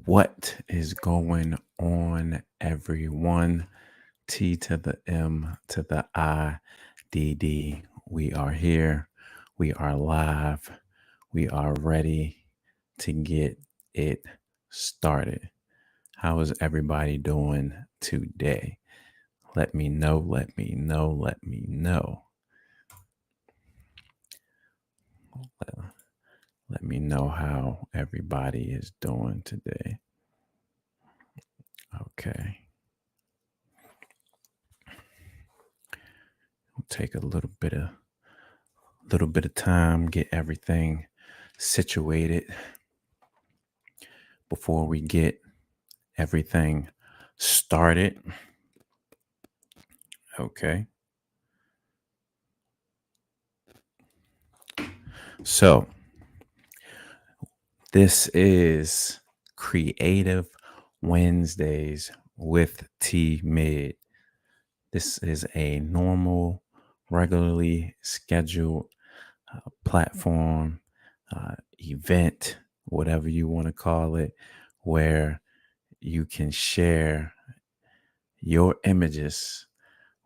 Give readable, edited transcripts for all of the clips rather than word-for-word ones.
What is going on, everyone? T to the M to the I, D D. We are here. We are live. We are ready to get it started. How is everybody doing today? Let me know. Let me know. Let me know. Let me know how everybody is doing today. Okay. We'll take a little bit of time, get everything situated before we get everything started. Okay. So this is Creative Wednesdays with T Mid. This is a normal, regularly scheduled platform, event, whatever you want to call it, where you can share your images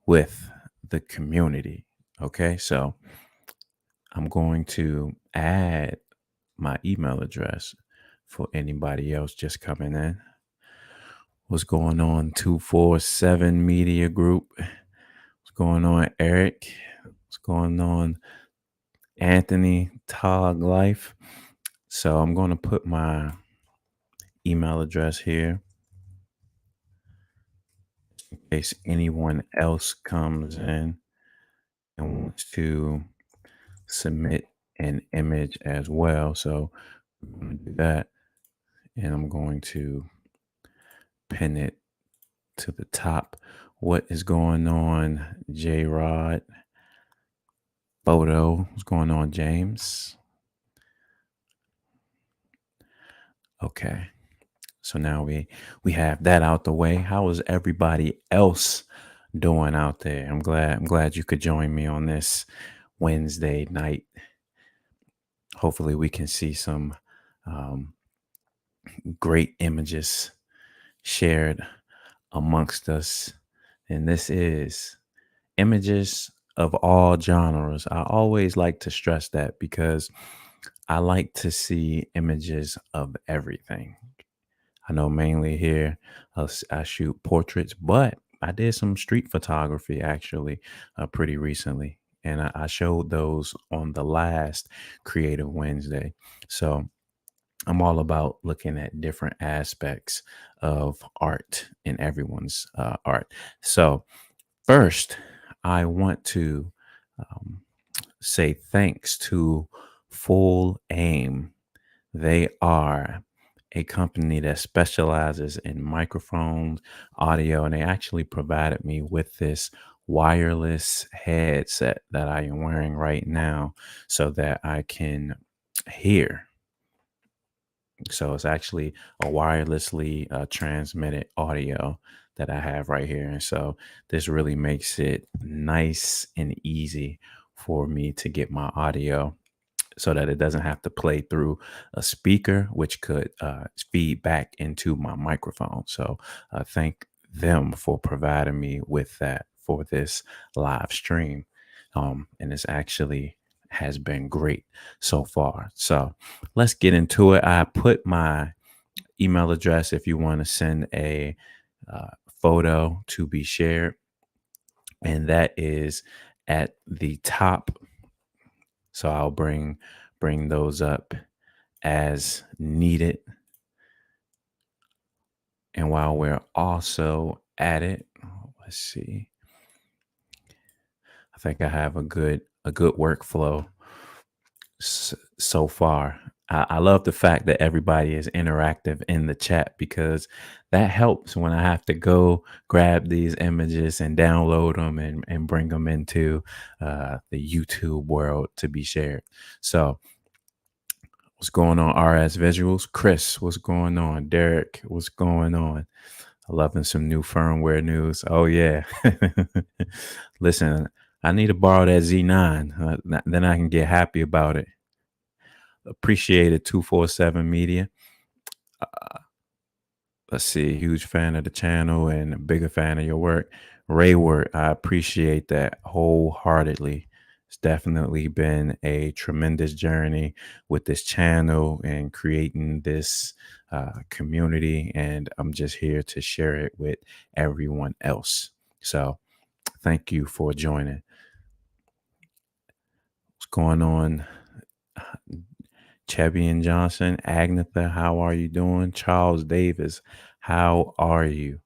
with the community. Okay, so I'm going to add my email address for anybody else just coming in. What's going on, 247 Media Group? What's going on, Eric? What's going on, Anthony Tog Life? So I'm going to put my email address here in case anyone else comes in and wants to submit an image as well. So I'm going to do that, and I'm going to pin it to the top. What is going on, J Rod? Photo. What's going on, James? Okay. So now we have that out the way. How is everybody else doing out there? I'm glad you could join me on this Wednesday night. Hopefully we can see some great images shared amongst us. And this is images of all genres. I always like to stress that because I like to see images of everything. I know mainly here I shoot portraits, but I did some street photography actually pretty recently. And I showed those on the last Creative Wednesday. So I'm all about looking at different aspects of art in everyone's art. So first, I want to say thanks to Full Aim. They are a company that specializes in microphones, audio, and they actually provided me with this wireless headset that I am wearing right now so that I can hear. So it's actually a wirelessly transmitted audio that I have right here. And so this really makes it nice and easy for me to get my audio so that it doesn't have to play through a speaker, which could feed back into my microphone. So thank them for providing me with that for this live stream. And it's actually has been great so far. So let's get into it. I put my email address if you want to send a photo to be shared, and that is at the top. So I'll bring those up as needed. And while we're also at it, let's see. I think I have a good workflow so far. I love the fact that everybody is interactive in the chat because that helps when I have to go grab these images and download them and bring them into the YouTube world to be shared. So what's going on, RS Visuals? Chris, what's going on? Derek, what's going on? Loving some new firmware news. Oh, yeah. Listen, I need to borrow that Z9. Then I can get happy about it. Appreciate it, 247 Media. Let's see, huge fan of the channel and a bigger fan of your work. Rayward, I appreciate that wholeheartedly. It's definitely been a tremendous journey with this channel and creating this community. And I'm just here to share it with everyone else. So thank you for joining. What's going on? Chevy and Johnson, Agnetha, how are you doing? Charles Davis, how are you?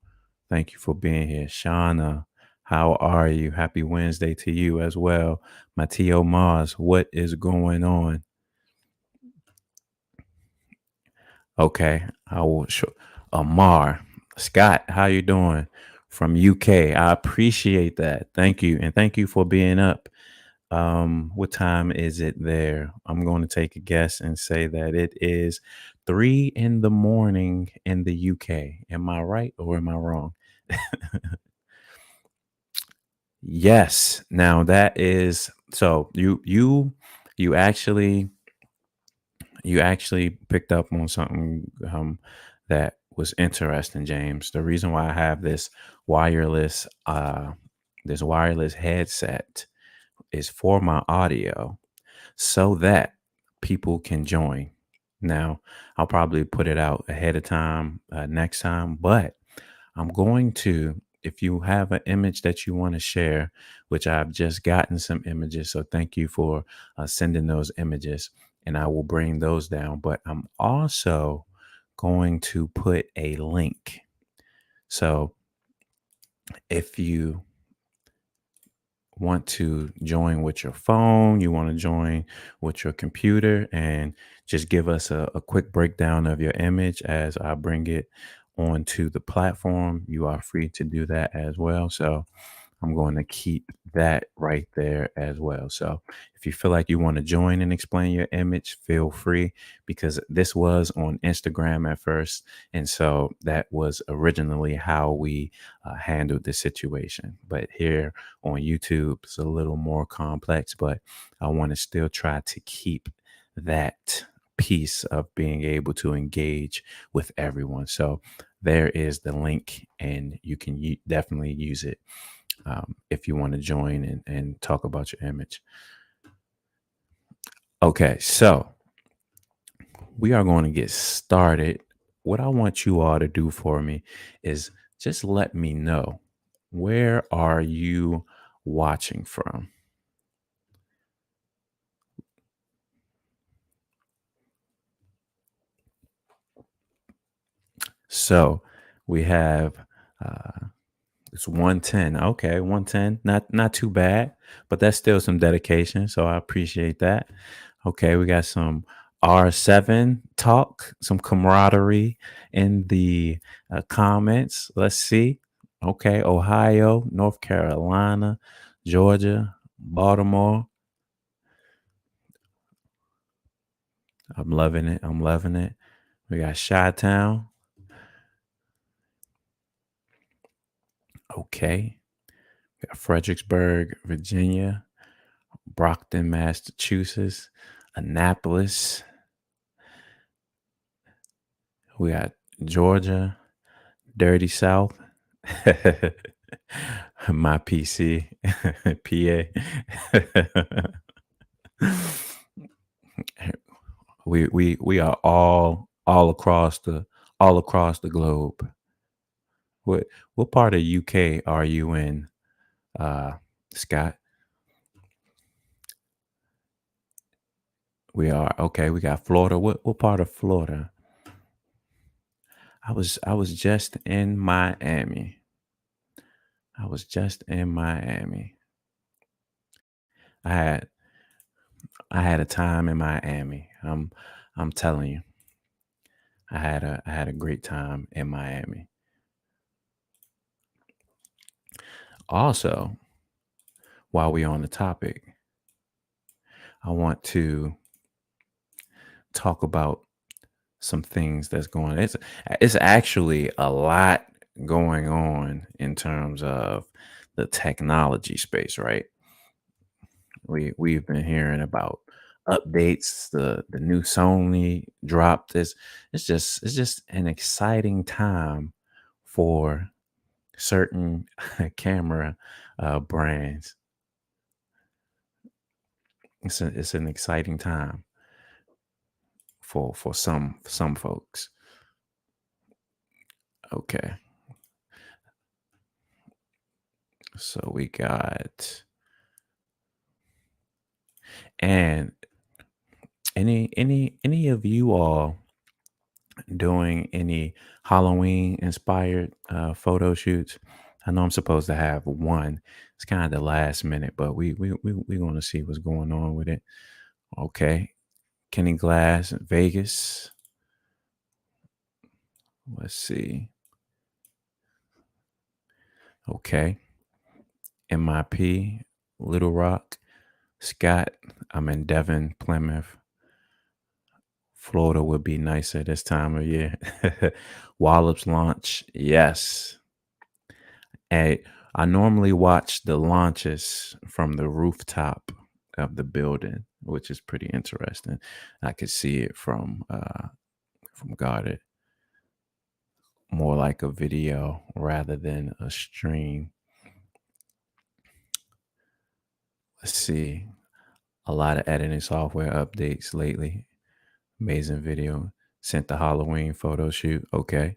Thank you for being here. Shauna, how are you? Happy Wednesday to you as well. Mateo Mars, what is going on? Okay, I will show. Amar, Scott, how you doing? From UK, I appreciate that. Thank you, and thank you for being up. What time is it there? I'm going to take a guess and say that it is 3 in the morning in the UK. Am I right or am I wrong? Yes. Now that is so you actually you actually picked up on something that was interesting, James. The reason why I have wireless this wireless headset is for my audio so that people can join. Now, I'll probably put it out ahead of time next time, but I'm going to, if you have an image that you want to share, which I've just gotten some images. So thank you for sending those images and I will bring those down. But I'm also going to put a link. So if you want to join with your phone, you want to join with your computer, and just give us a quick breakdown of your image as I bring it onto the platform, you are free to do that as well. So I'm going to keep that right there as well. So if you feel like you want to join and explain your image, feel free, because this was on Instagram at first. And so that was originally how we handled the situation. But here on YouTube, it's a little more complex, but I want to still try to keep that piece of being able to engage with everyone. So there is the link, and you can definitely use it if you want to join and talk about your image. Okay, so we are going to get started. What I want you all to do for me is just let me know, where are you watching from? So we have it's 110. Okay, 110. Not too bad, but that's still some dedication. So I appreciate that. Okay, we got some R7 talk, some camaraderie in the comments. Let's see. Okay, Ohio, North Carolina, Georgia, Baltimore. I'm loving it. I'm loving it. We got Chi-Town. Okay. We got Fredericksburg, Virginia, Brockton, Massachusetts, Annapolis. We got Georgia, Dirty South, my PC, PA. We are all across the globe. What part of UK are you in, uh, Scott? We are okay. We got Florida. What part of Florida? I was just in Miami. I was just in Miami. I had I had a time in Miami. I'm telling you, I had a great time in Miami. Also, while we're on the topic, I want to talk about some things that's going. It's actually a lot going on in terms of the technology space, right? We've been hearing about updates, the new Sony dropped. It's just an exciting time for certain camera brands. It's an exciting time for some folks. Okay, so we got and any of you all doing any Halloween inspired photo shoots? I know I'm supposed to have one. It's kind of the last minute, but we going to see what's going on with it. Okay, Kenny Glass, Vegas. Let's see. Okay, MIP, Little Rock, Scott. I'm in Devon, Plymouth. Florida would be nicer this time of year. Wallops launch, yes. And I normally watch the launches from the rooftop of the building, which is pretty interesting. I could see it from guarded, more like a video rather than a stream. Let's see. A lot of editing software updates lately. Amazing video. Sent the Halloween photo shoot. Okay.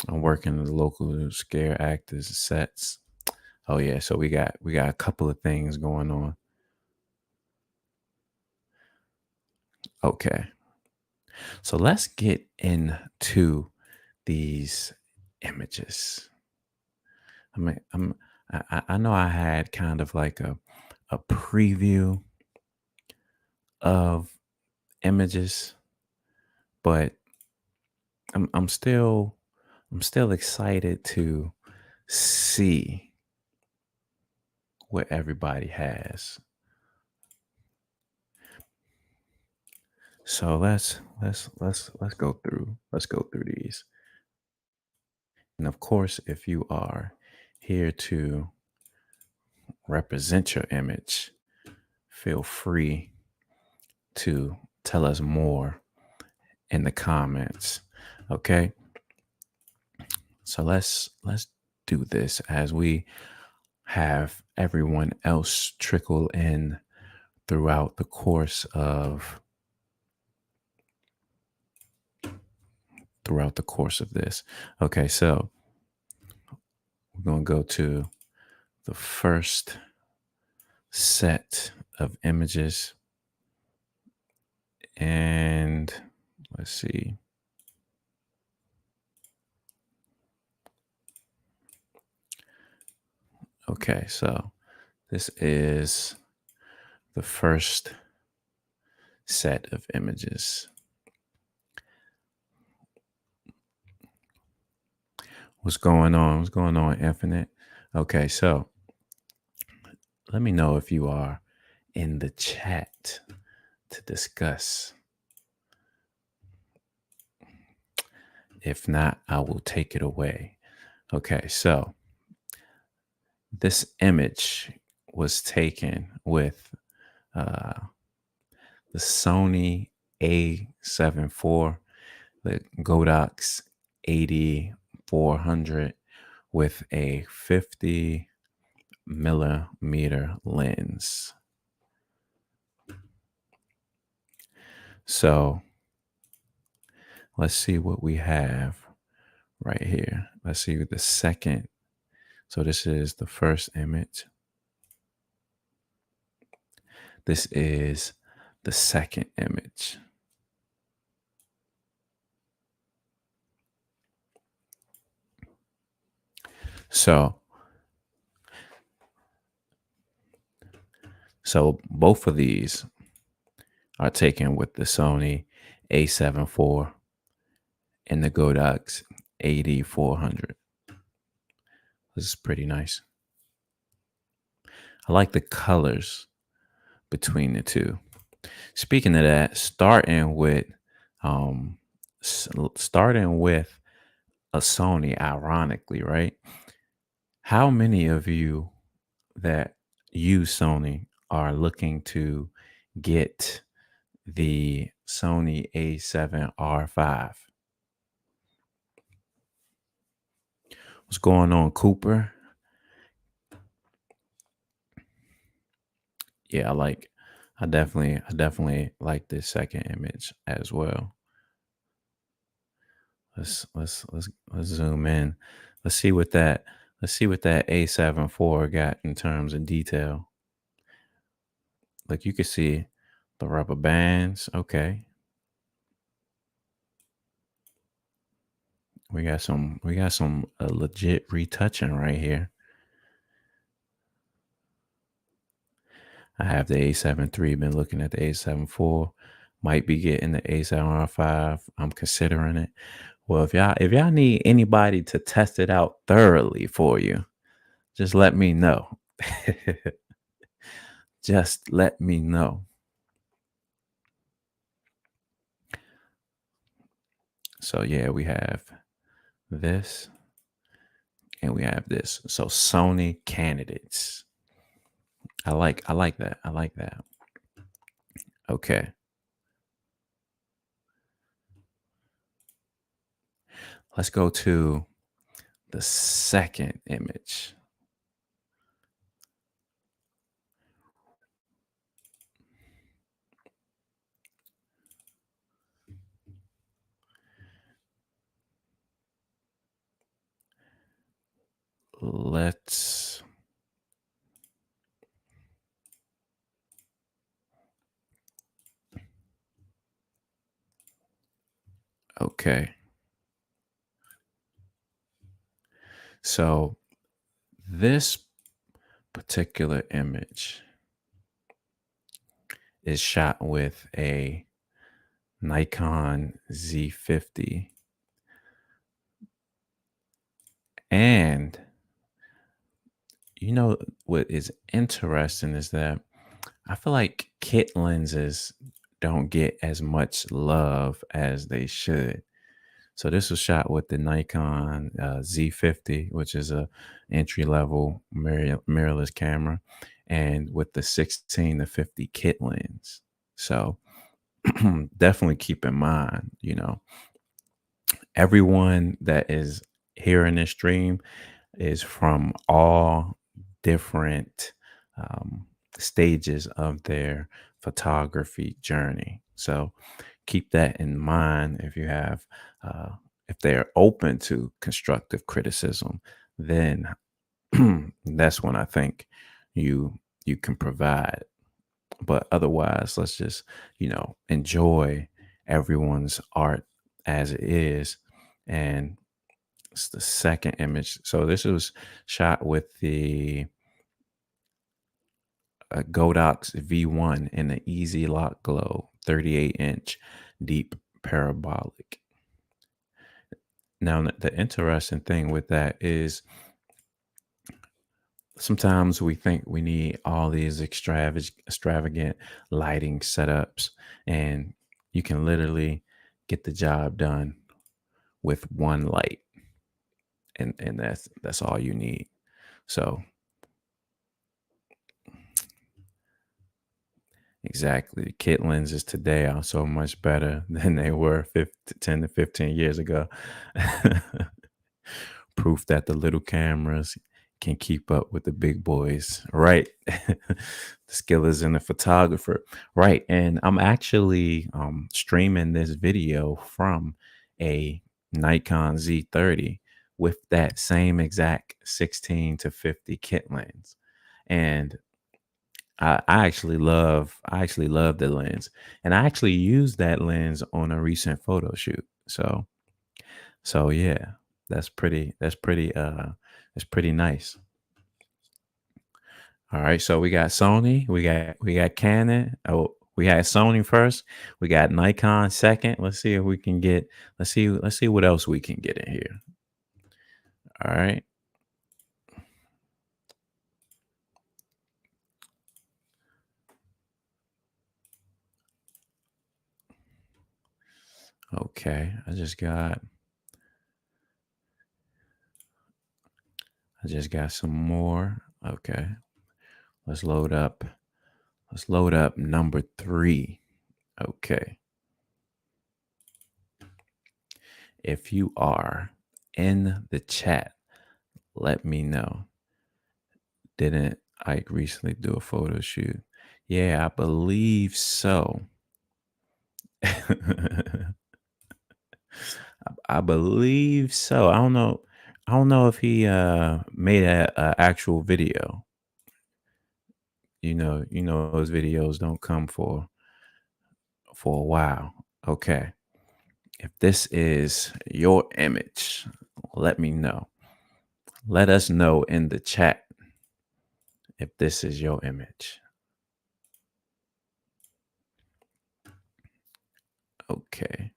I'm working the local scare actors sets. Oh yeah, so we got a couple of things going on. Okay. So let's get into these images. I mean, I know I had kind of like a preview of images, but I'm still excited to see what everybody has. So let's go through these. And of course, if you are here to represent your image, feel free to tell us more in the comments. Okay? So let's do this as we have everyone else trickle in throughout the course of this. Okay, so we're going to go to the first set of images, and let's see. Okay, so this is the first set of images. What's going on? What's going on, Infinite? Okay, so let me know if you are in the chat to discuss. If not, I will take it away. Okay, so this image was taken with the Sony A7IV, the Godox 8400 with a 50 millimeter lens. So let's see what we have right here. Let's see the second. So this is the first image. This is the second image. So both of these are taken with the Sony A7IV and the Godox 8400. This is pretty nice. I like the colors between the two. Speaking of that, starting with a Sony, ironically, right? How many of you that use Sony are looking to get the Sony A7R5. What's going on, Cooper? Yeah, I definitely like this second image as well. Let's zoom in. Let's see what that let's see what that A7 IV got in terms of detail. Like you can see the rubber bands. Okay. We got some legit retouching right here. I have the A7III, been looking at the A7 IV, might be getting the A7R5. I'm considering it. Well, if y'all need anybody to test it out thoroughly for you, just let me know. Just let me know. So yeah, we have this and we have this. So Sony candidates. I like that. I like that. Okay. Let's go to the second image. Let's okay. So this particular image is shot with a Nikon Z50. And you know what is interesting is that I feel like kit lenses don't get as much love as they should. So this was shot with the Nikon Z50, which is a entry level mirrorless camera, and with the 16 to 50 kit lens. So definitely keep in mind, everyone that is here in this stream is from all different um, stages of their photography journey. So keep that in mind uh, if they're open to constructive criticism, then that's when I think you can provide. But otherwise, let's just enjoy everyone's art as it is. And it's the second image. So this was shot with the Godox V1 in an Easy Lock Glow 38-inch deep parabolic. Now, the interesting thing with that is sometimes we think we need all these extravagant lighting setups, and you can literally get the job done with one light, and that's all you need. So exactly, kit lenses today are so much better than they were 10 to 15 years ago. Proof that the little cameras can keep up with the big boys, right? The skill is in the photographer, right? And I'm actually streaming this video from a Nikon Z30 with that same exact 16 to 50 kit lens, and I actually love the lens, and I actually used that lens on a recent photo shoot. So yeah, that's pretty nice. All right, so we got Sony, we got Canon. Oh, we had Sony first. We got Nikon second. Let's see if we can get. Let's see what else we can get in here. All right. Okay. I just got some more. Okay. Let's load up Let's load up number 3. Okay. If you are in the chat, let me know. Didn't Ike recently do a photo shoot? Yeah, I believe so. I believe so. I don't know. I don't know if he made a actual video. Those videos don't come for a while. Okay. If this is your image, let me know. Let us know in the chat if this is your image. Okay.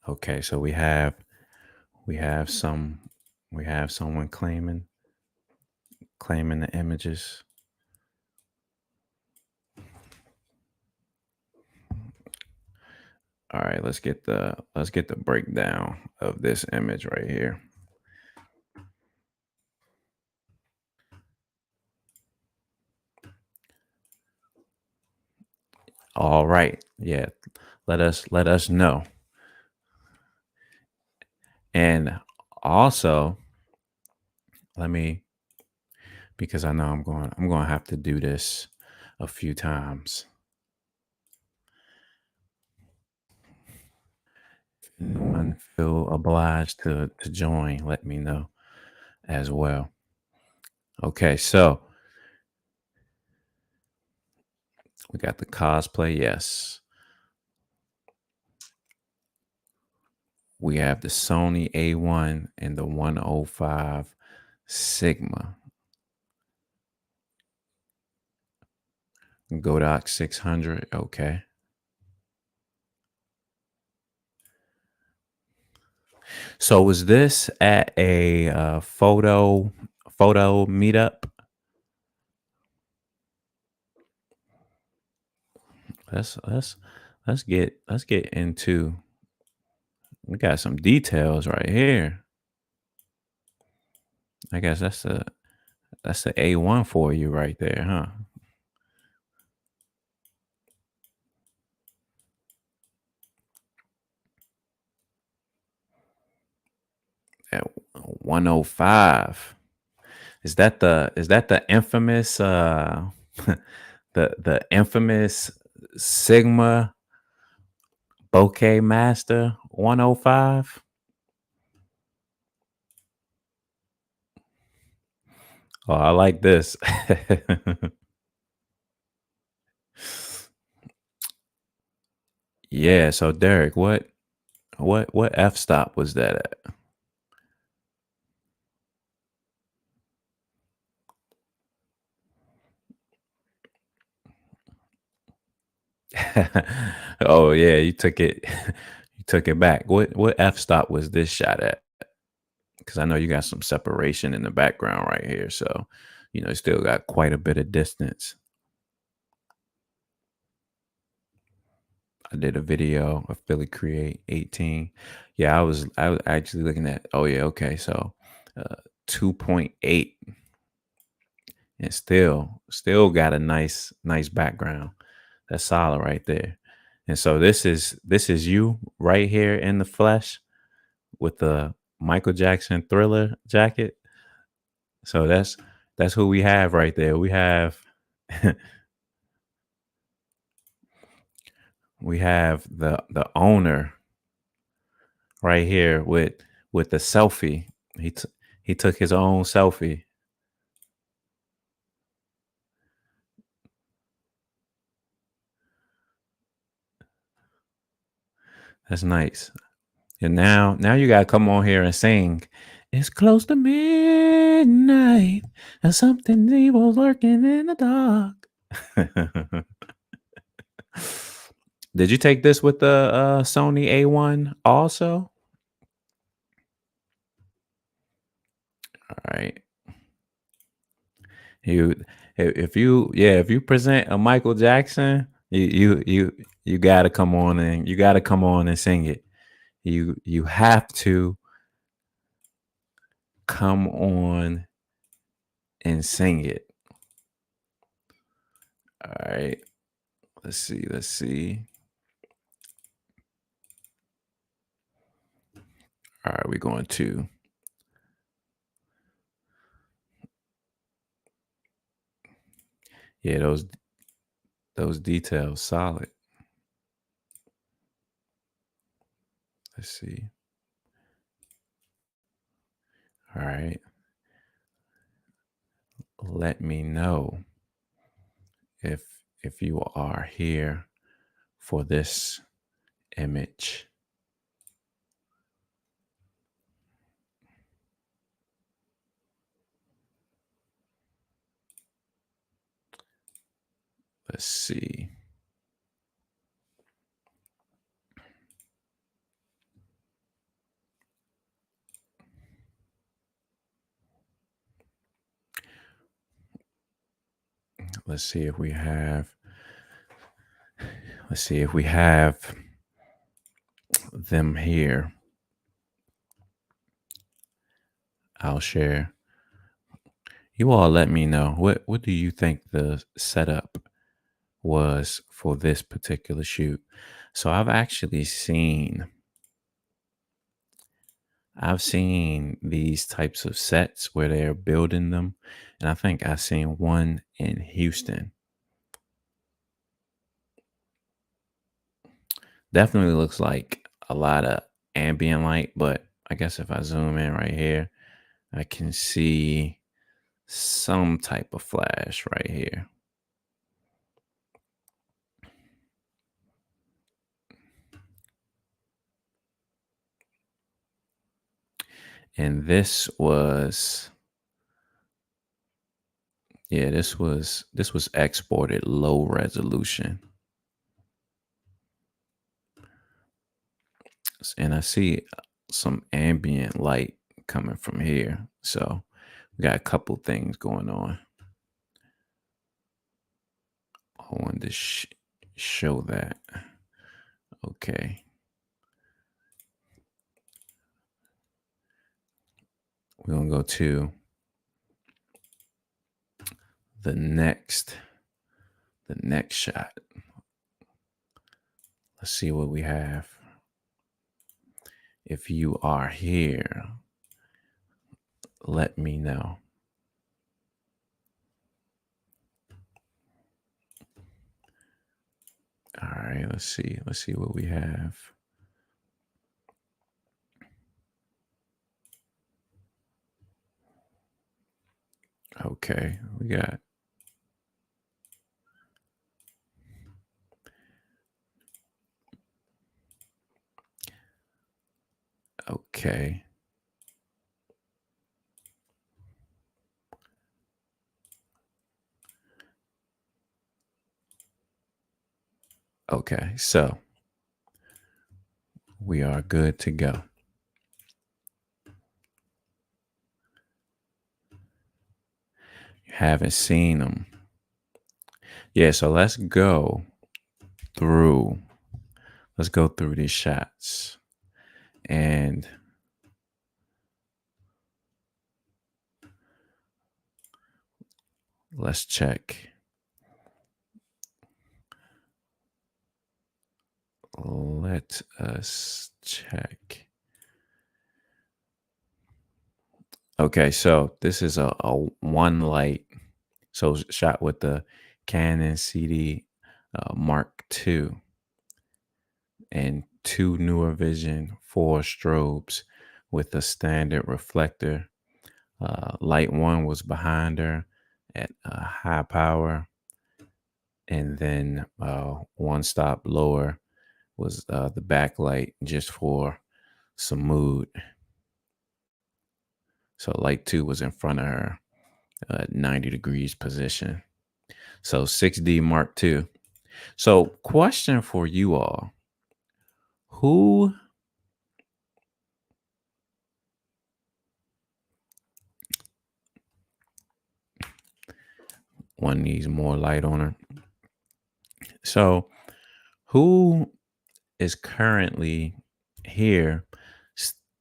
Okay, so we have someone claiming the images. All right, let's get the breakdown of this image right here. All right. Yeah. Let us know. And also, because I know I'm going to have to do this a few times. Anyone feel obliged to join, let me know as well. Okay, so we got the cosplay, yes. We have the Sony A1 and the 105 Sigma. Godox 600, okay. So was this at a photo meetup? Let's get into. We got some details right here. I guess that's the A1 for you right there, huh? At 105. Is that the infamous the infamous Sigma Bokeh Master 105? Oh, I like this. Yeah, so Derek, what f-stop was that at? Oh yeah, you took it you took it back. What f-stop was this shot at? Because I know you got some separation in the background right here, so you still got quite a bit of distance. I did a video of Philly Create 18. Yeah, I was actually looking at. Oh yeah, okay, so 2.8, and still got a nice background. That's solid right there. And so this is you right here in the flesh with the Michael Jackson Thriller jacket. So that's who we have right there. We have we have the owner right here with the selfie. He took his own selfie. That's nice. And now you gotta come on here and sing. It's close to midnight and something evil's lurking in the dark. Did you take this with the Sony A1 also? All right. You if you present a Michael Jackson, you gotta come on and sing it. You have to come on and sing it. All right. Let's see. Let's see. All right, we're going to. Yeah, those details solid. Let's see. All right. Let me know if you are here for this image. Let's see. Let's see if we have. Let's see if we have them here. I'll share. You all let me know. What do you think the setup was for this particular shoot? So I've seen these types of sets where they're building them, and I think I've seen one in Houston. Definitely looks like a lot of ambient light, but I guess if I zoom in right here, I can see some type of flash right here. And this was, yeah, this was exported low resolution. And I see some ambient light coming from here. So we got a couple things going on. I wanted to show that. Okay. We're going to go to the next shot. Let's see what we have. If you are here, let me know. All right, let's see. Let's see what we have. Okay, we got. Okay. Okay, so we are good to go. You haven't seen them. Yeah, so let's go through. Let's go through these shots. And let's check. Let us check. Okay, so this is a one light. So shot with the Canon CD Mark II and two newer vision 4 strobes with a standard reflector. Light one was behind her at high power, and then one stop lower was the backlight just for some mood. So light two was in front of her, 90 degrees position. So 6D Mark II. So question for you all. Who one needs more light on her? So who is currently here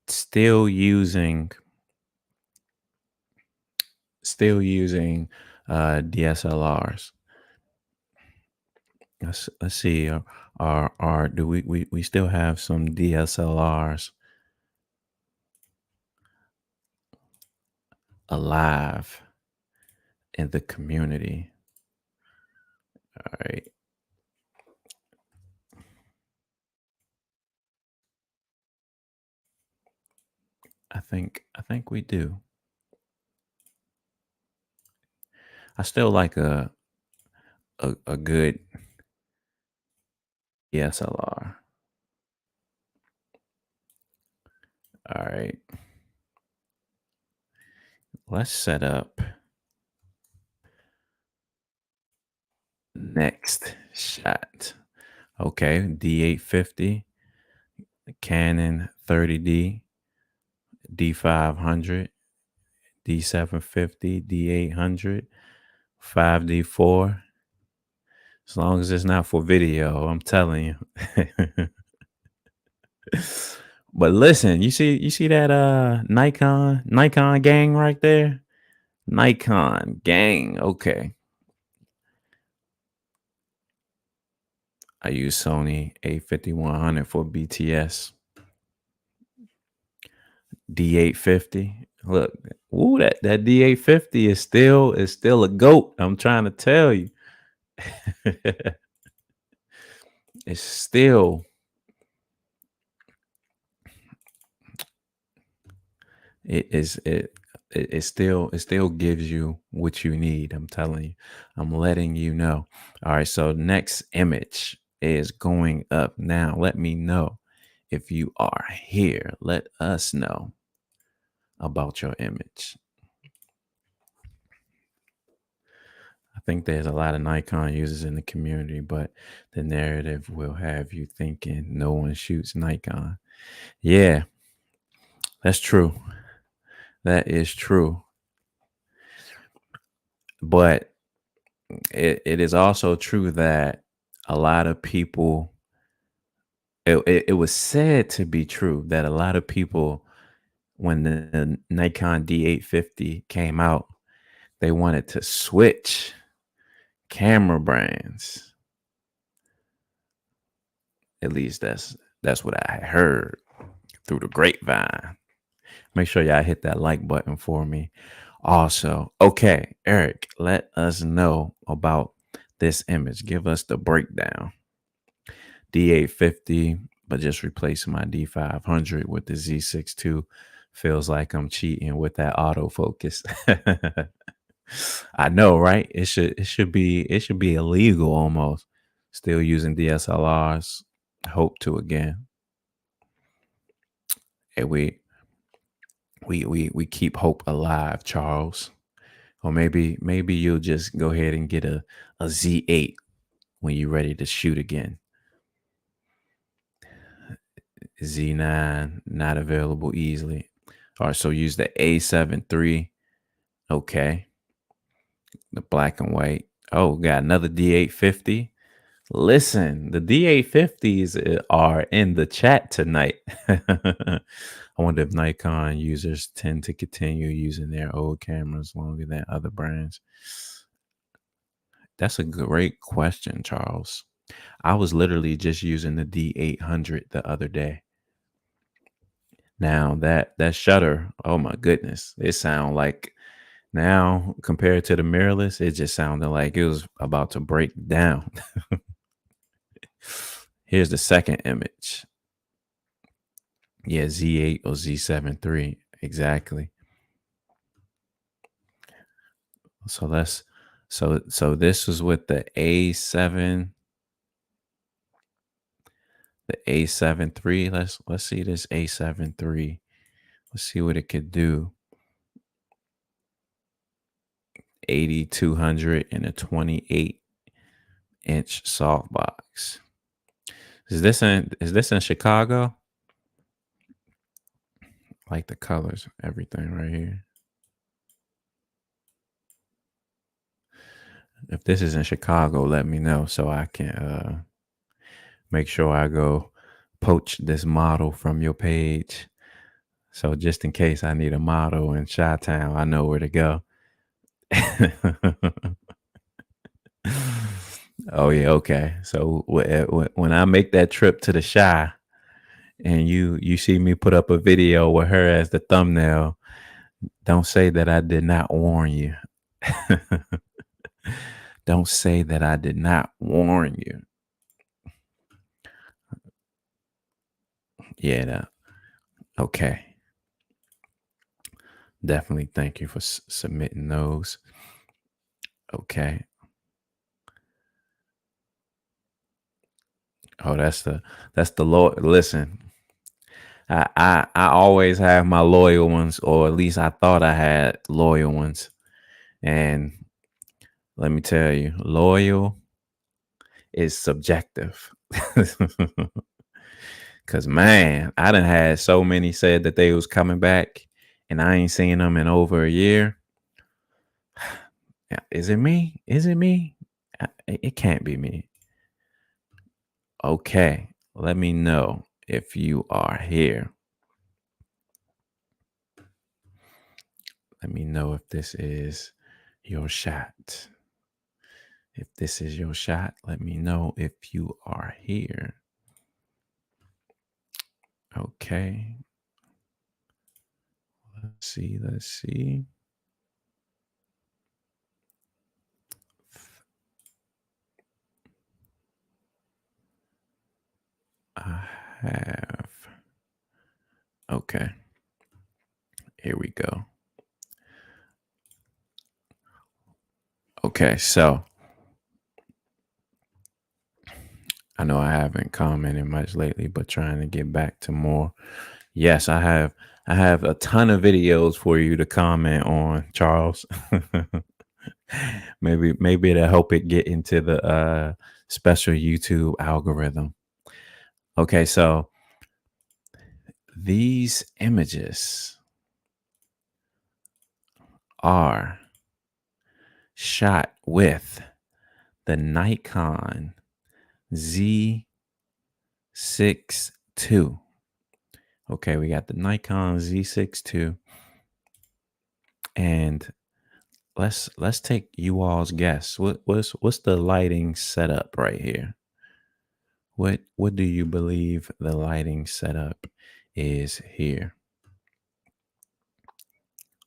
still using still using DSLRs. Let's see. Do we still have some DSLRs alive in the community? All right. I think we do. I still like a good DSLR. All right. Let's set up next shot. Okay, D850, Canon 30D, D500, D750, D800, 5D4. As long as it's not for video, I'm telling you. But listen, you see that Nikon gang right there? Nikon gang. Okay. I use Sony A5100 for BTS. D850. Look, ooh, that D850 is still a goat. I'm trying to tell you. It's still it is it still gives you what you need. I'm telling you. I'm letting you know. All right, so next image is going up now. Let me know if you are here. Let us know about your image. I think there's a lot of Nikon users in the community, but the narrative will have you thinking no one shoots Nikon. Yeah, that's true. That is true. But it is also true that a lot of people, it was said to be true that a lot of people, when the Nikon D850 came out, they wanted to switch camera brands. At least that's what I heard through the grapevine. Make sure y'all hit that like button for me. Also, okay, Eric, let us know about this image. Give us the breakdown. D850, but just replacing my D500 with the Z6II. Feels like I'm cheating with that autofocus. I know, right? It should be illegal almost. Still using DSLRs. Hope to again. And we keep hope alive, Charles. Or maybe you'll just go ahead and get a Z8 when you're ready to shoot again. Z9 not available easily. All right, so use the A7III. Okay, the black and white. Oh, got another D850. Listen, the D850s are in the chat tonight. I wonder if Nikon users tend to continue using their old cameras longer than other brands. That's a great question, Charles. I was literally just using the D800 the other day. Now that shutter, oh my goodness, it sound like now compared to the mirrorless, it just sounded like it was about to break down. Here's the second image. Yeah, Z8 or Z7III. Exactly. So so this was with the A7 III. Let's see this A7 III. Let's see what it could do. 8200 and a 28-inch softbox. Is this in Chicago? Like the colors, everything right here. If this is in Chicago, let me know so I can make sure I go poach this model from your page. So just in case I need a model in Chi-Town, I know where to go. Oh yeah, okay. So when I make that trip to the Shy and you see me put up a video with her as the thumbnail, don't say that I did not warn you. Don't say that I did not warn you. Yeah, okay. Definitely thank you for submitting those. Okay. Oh, that's the Lord. Listen, I always have my loyal ones, or at least I thought I had loyal ones. And let me tell you, loyal is subjective. Cause man, I done had so many said that they was coming back, and I ain't seen them in over a year. Is it me? Is it me? It can't be me. Okay, let me know if you are here. Let me know if this is your shot. If this is your shot, let me know if you are here. Okay. Let's see. Let's see. I have. Okay. Here we go. Okay. So I know I haven't commented much lately, but trying to get back to more. Yes, I have. I have a ton of videos for you to comment on, Charles. maybe it'll help it get into the special YouTube algorithm. Okay, so these images are shot with the Nikon Z6II. Okay, we got the Nikon Z6II, and let's take you all's guess. What's the lighting setup right here? What do you believe the lighting setup is here?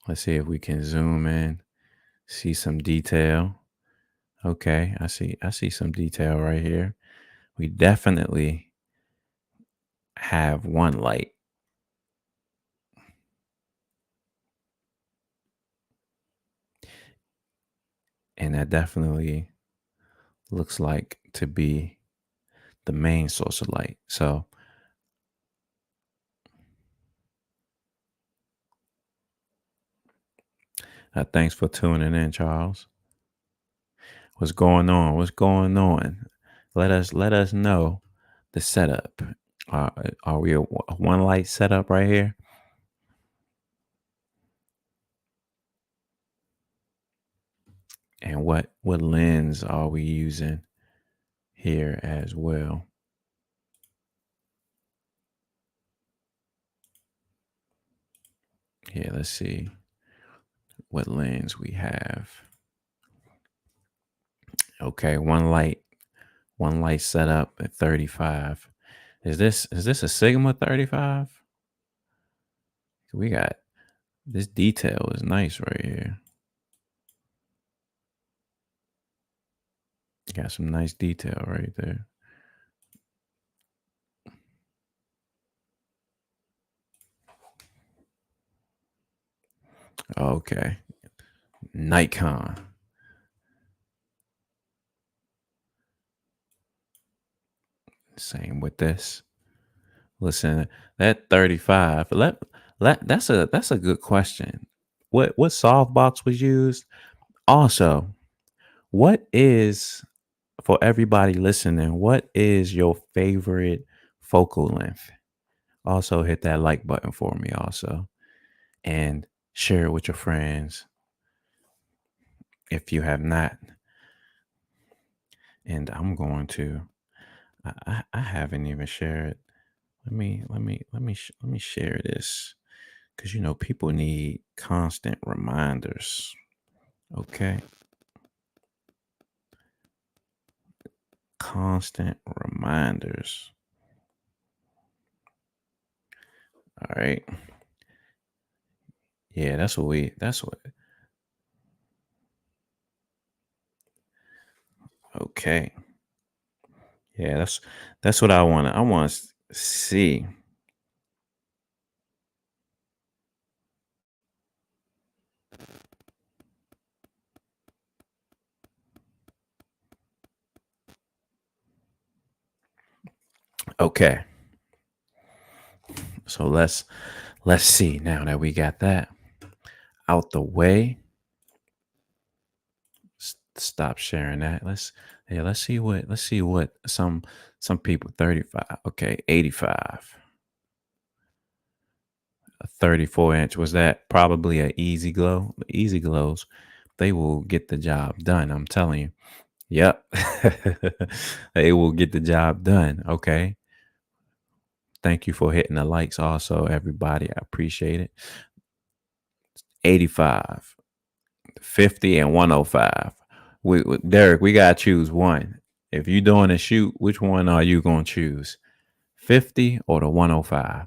Let's see if we can zoom in, see some detail. Okay, I see some detail right here. We definitely have one light, and that definitely looks like to be the main source of light. So thanks for tuning in, Charles. What's going on? What's going on? Let us know the setup. Are we a one light setup right here? And what lens are we using here as well? Yeah, let's see what lens we have. Okay, one light setup at 35. Is this a Sigma 35? We got this detail is nice right here. Got some nice detail right there. Okay. Nikon. Same with this. Listen, that 35. That's a good question. What softbox was used? Also, what is for everybody listening, what is your favorite focal length? Also hit that like button for me also, and share it with your friends if you have not. And I'm going to I haven't even shared. Let me share this, because people need constant reminders. Okay. Constant reminders. All right. Yeah, that's what, okay. Yeah, that's what I want to see. Okay. So let's see now that we got that out the way. Stop sharing that. Let's see what some people 35. Okay, 85. A 34-inch. Was that probably a easy glow? The easy glows, they will get the job done. I'm telling you. Yep. They will get the job done. Okay. Thank you for hitting the likes also, everybody. I appreciate it. 85, 50, and 105. Derek, we gotta choose one. If you're doing a shoot, which one are you gonna choose? 50 or the 105?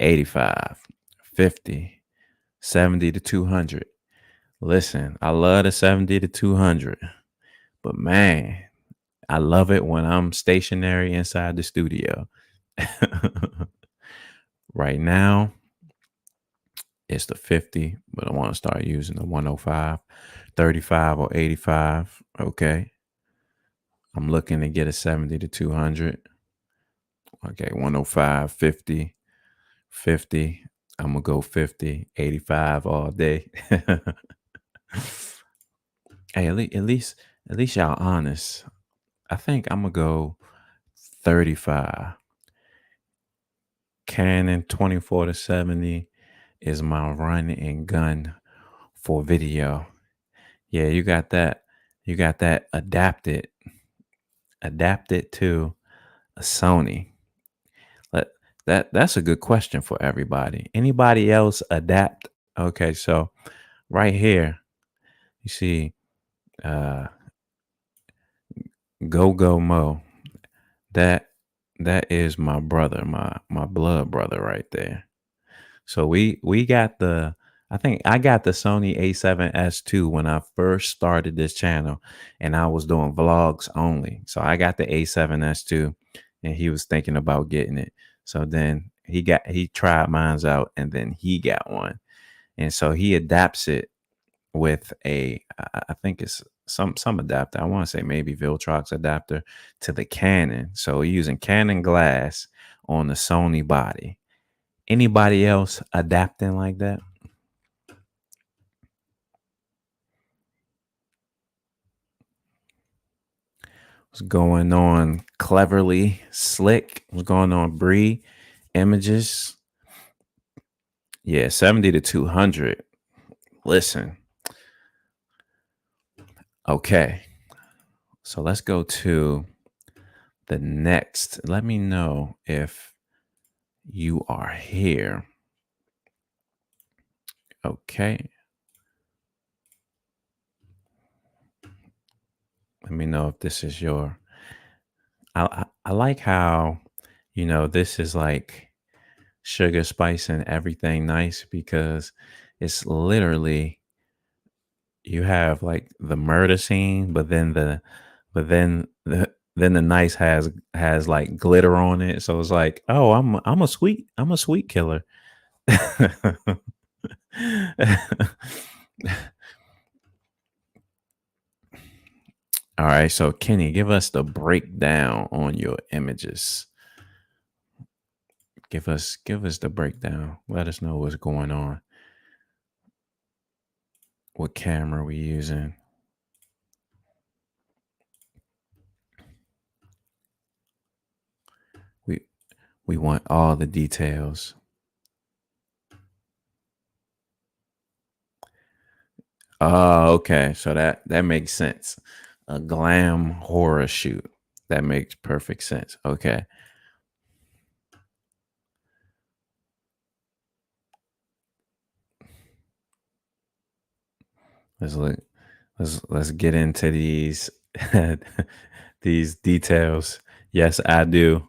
85, 50, 70 to 200. Listen, I love the 70 to 200, but man, I love it when I'm stationary inside the studio. Right now, it's the 50, but I want to start using the 105, 35 or 85. Okay. I'm looking to get a 70 to 200. Okay. 105, 50, 50. I'm going to go 50, 85 all day. Hey, at least y'all honest. I think I'm going to go 35. Canon 24 to 70 is my run and gun for video. Yeah, you got that. You got that adapted to a Sony. Let that's a good question for everybody. Anybody else adapt? Okay, so right here, you see uh Go Mo. That that is my brother, my blood brother right there. So we got the I think I got the Sony A7S II when I first started this channel and I was doing vlogs only. So I got the A7S II and he was thinking about getting it. So then he tried mine's out and then he got one. And so he adapts it with I think it's some adapter. I want to say maybe Viltrox adapter to the Canon. So using Canon glass on the Sony body. Anybody else adapting like that? What's going on? Cleverly Slick. What's going on? Bree Images. Yeah, 70 to 200. Listen. Okay. So let's go to the next. Let me know if you are here. Okay. Let me know if this is your. I like how, this is like sugar, spice, and everything nice because it's literally you have like the murder scene, but then the nice has like glitter on it. So it's like, oh, I'm a sweet killer. All right, so Kenny, give us the breakdown on your images. Give us the breakdown. Let us know what's going on. What camera we using? We we want all the details. Oh, okay. So that makes sense. A glam horror shoot. That makes perfect sense. Okay. Let's look. Let's get into these these details. Yes, I do.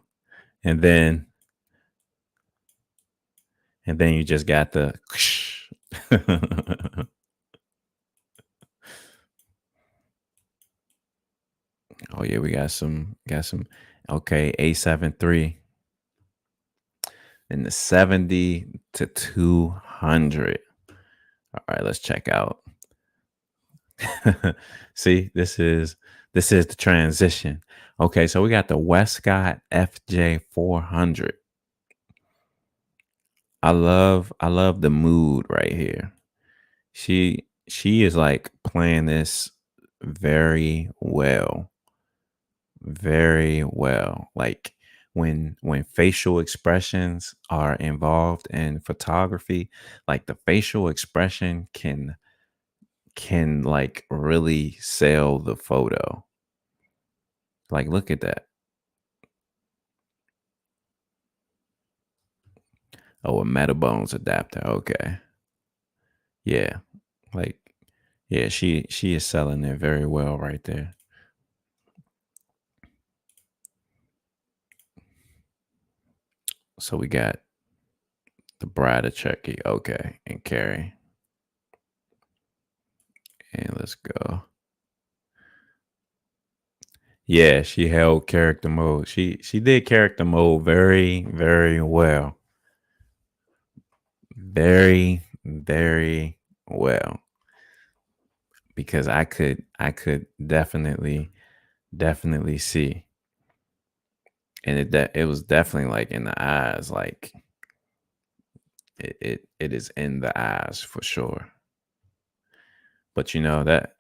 And then you just got the oh yeah, we got some okay, A7III in the 70 to 200. All right, let's check out. See, this is the transition. Okay, so we got the Westcott FJ400. I love the mood right here. She is like playing this very well, very well. Like when facial expressions are involved in photography, like the facial expression can like really sell the photo. Like look at that. Oh, a Metabones adapter. Okay. Yeah. Like yeah, she is selling it very well right there. So we got the Bride of Chucky. Okay. And Carrie. And let's go. Yeah, she held character mode. She did character mode very, very well. Very, very well. Because I could definitely see. And it was definitely like in the eyes, like it is in the eyes for sure. But you know that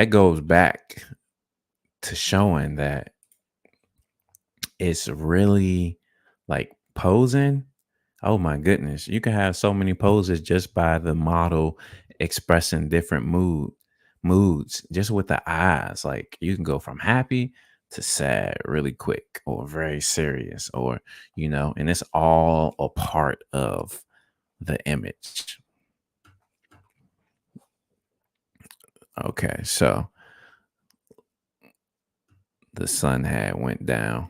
goes back to showing that it's really like posing. Oh my goodness. You can have so many poses just by the model expressing different moods just with the eyes. Like you can go from happy to sad really quick or very serious or and it's all a part of the image. Okay, so the sun had went down.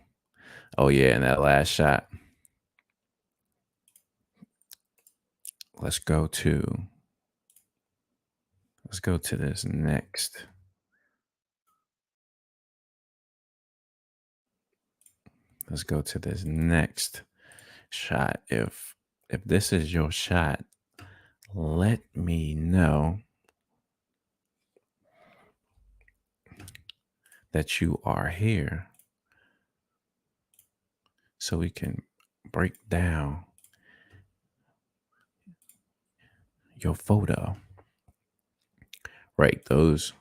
Oh yeah, and that last shot. Let's go to let's go to this next. Let's go to this next shot. If this is your shot, let me know that you are here so we can break down your photo. Right, those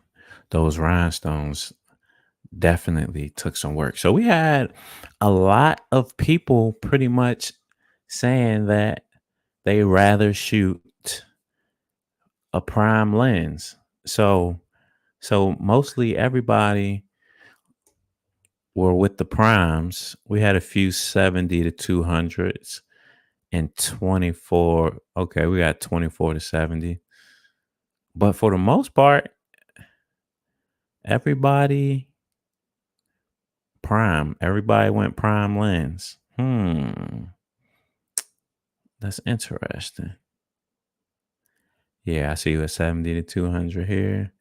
rhinestones definitely took some work. So we had a lot of people pretty much saying that they rather shoot a prime lens. So mostly everybody were with the primes. We had a few 70 to 200s and 24. Okay, we got 24 to 70. But for the most part, everybody prime. Everybody went prime lens. That's interesting. Yeah, I see a 70 to 200 here.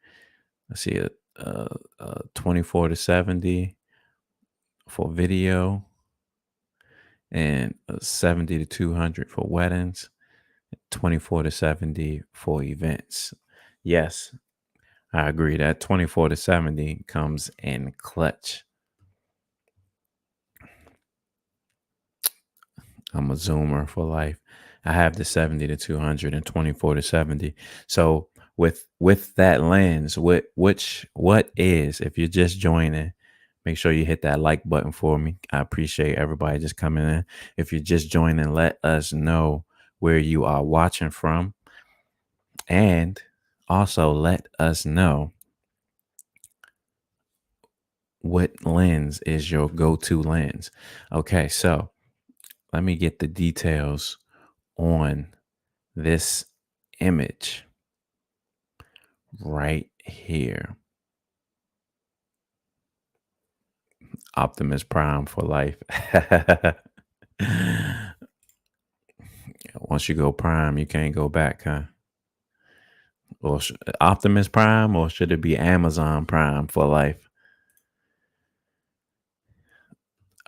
I see a 24 to 70 for video and a 70 to 200 for weddings, 24 to 70 for events. Yes, I agree that 24 to 70 comes in clutch. I'm a zoomer for life. I have the 70 to 200 and 24 to 70. So with that lens, what is, if you're just joining, make sure you hit that like button for me. I appreciate everybody just coming in. If you're just joining, let us know where you are watching from. And also let us know what lens is your go-to lens. Okay, so let me get the details on this image. right here. Optimus Prime for life. Once you go Prime, you can't go back, huh? Or Optimus Prime, or should it be Amazon Prime for life?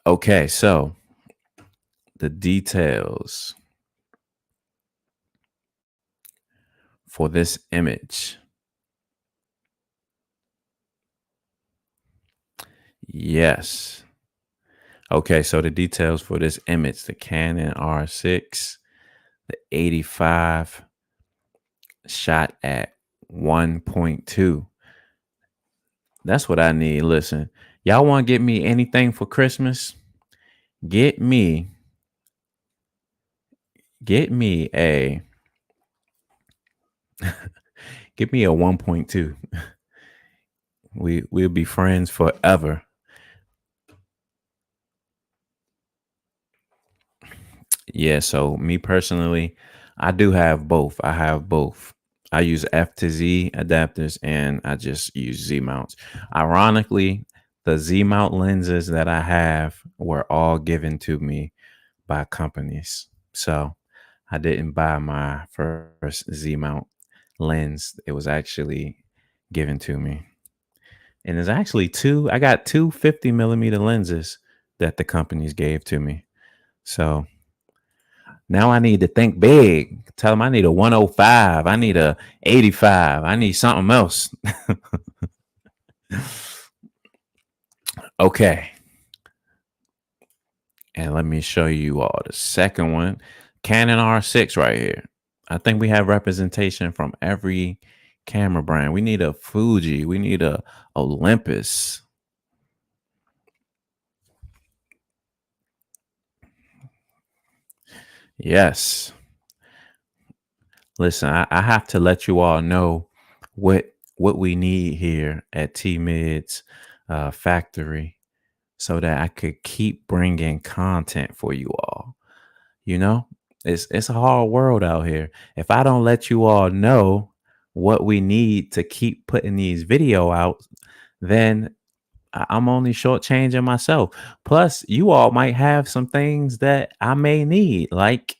Okay, so the details for this image. Yes. Okay, so the details for this image, the Canon R6, the 85 shot at 1.2. That's what I need. Listen, y'all want to get me anything for Christmas? Get me, get me a, get me a 1.2. We'll be friends forever. Yeah, so me personally, I do have both. I have both. I use F to Z adapters and I just use Z mounts. Ironically, the Z mount lenses that I have were all given to me by companies. So I didn't buy my first Z mount lens. It was actually given to me. And there's actually I got two 50 millimeter lenses that the companies gave to me. So now I need to think big. Tell them I need a 105. I need a 85. I need something else. Okay. And let me show you all the second one. Canon R6 right here. I think we have representation from every camera brand. We need a Fuji. We need a Olympus. Yes. Listen, I have to let you all know what we need here at T Mid's factory so that I could keep bringing content for you all. You know, it's a hard world out here. If I don't let you all know what we need to keep putting these video out, then I'm only shortchanging myself. Plus, you all might have some things that I may need, like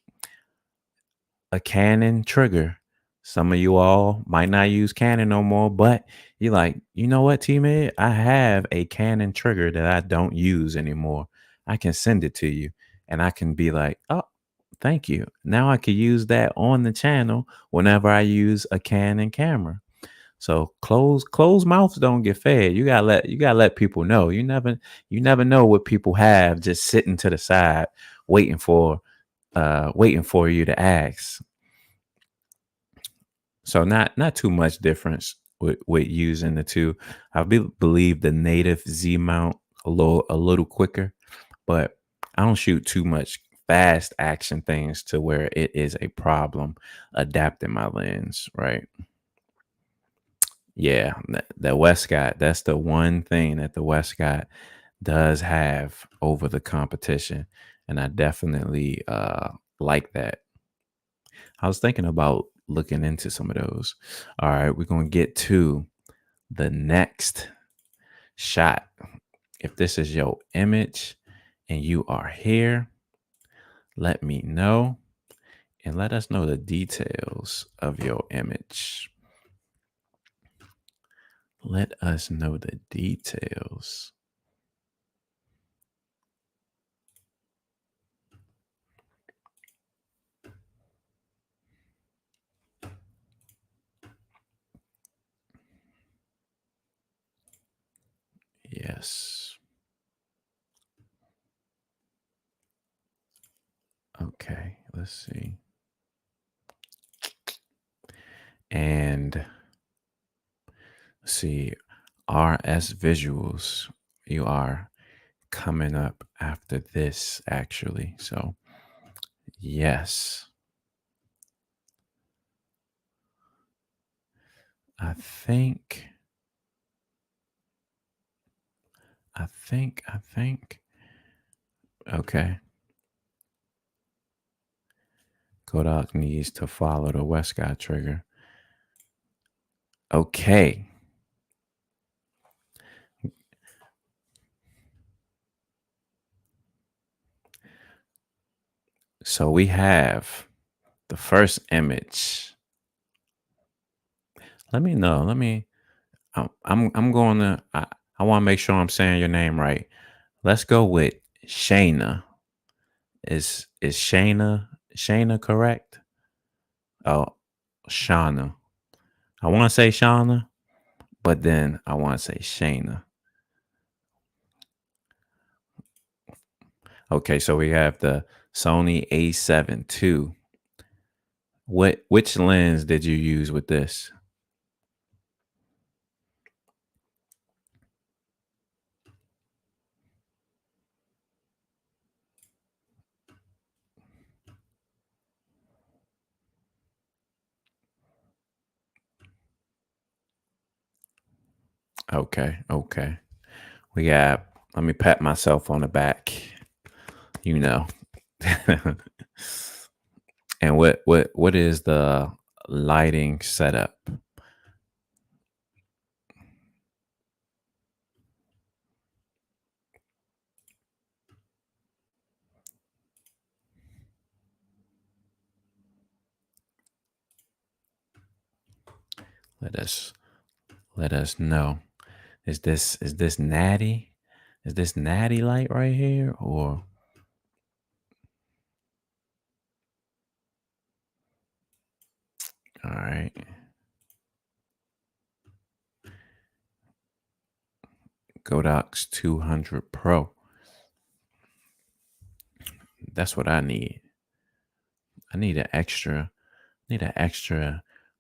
a Canon trigger. Some of you all might not use Canon no more, but you're like, you know what, T-Mid? I have a Canon trigger that I don't use anymore. I can send it to you and I can be like, oh, thank you. Now I can use that on the channel whenever I use a Canon camera. So closed mouths don't get fed. You gotta let people know. You never know what people have just sitting to the side waiting for waiting for you to ask. So not too much difference with using the two. Believe the native Z mount a little quicker, but I don't shoot too much fast action things to where it is a problem adapting my lens, right? Yeah, the Westcott, that's the one thing that the Westcott does have over the competition. And I definitely like that. I was thinking about looking into some of those. All right, we're going to get to the next shot. If this is your image and you are here, let me know and let us know the details of your image. Let us know the details. Yes. Okay, let's see. And let's see, RS Visuals. You are coming up after this, actually. So, yes, I think, I think. Okay. Kodak needs to follow the Westcott trigger. Okay. So we have the first image. Let me know. I'm going to, I want to make sure I'm saying your name right. Let's go with Shayna. Is Shayna correct? Oh, Shauna. I want to say Shauna, but then I want to say Shayna. Okay, so we have the Sony A7II. Which lens did you use with this? Okay, okay. We got, let me pat myself on the back, you know. And what is the lighting setup? Let us let us know. Is this natty? Is this natty light right here? Or all right. Godox 200 Pro. That's what I need. I need an extra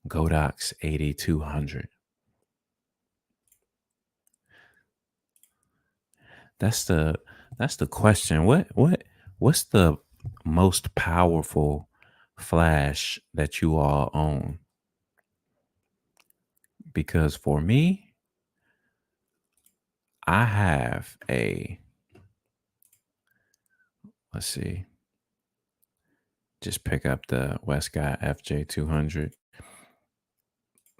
Godox 8200. That's the that's the question. What's the most powerful flash that you all own? Because for me, I have a, let's see, just pick up the Westcott FJ200.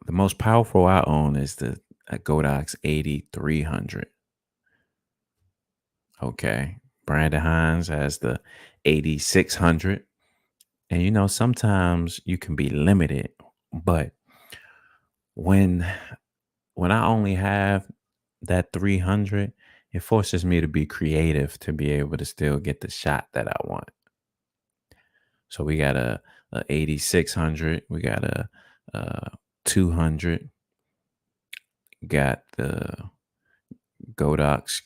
The most powerful I own is the Godox 8300. Okay. Brandon Hines has the 8600. And sometimes you can be limited, but when I only have that 300, it forces me to be creative to be able to still get the shot that I want. So we got a 8600, we got a 200, got the Godox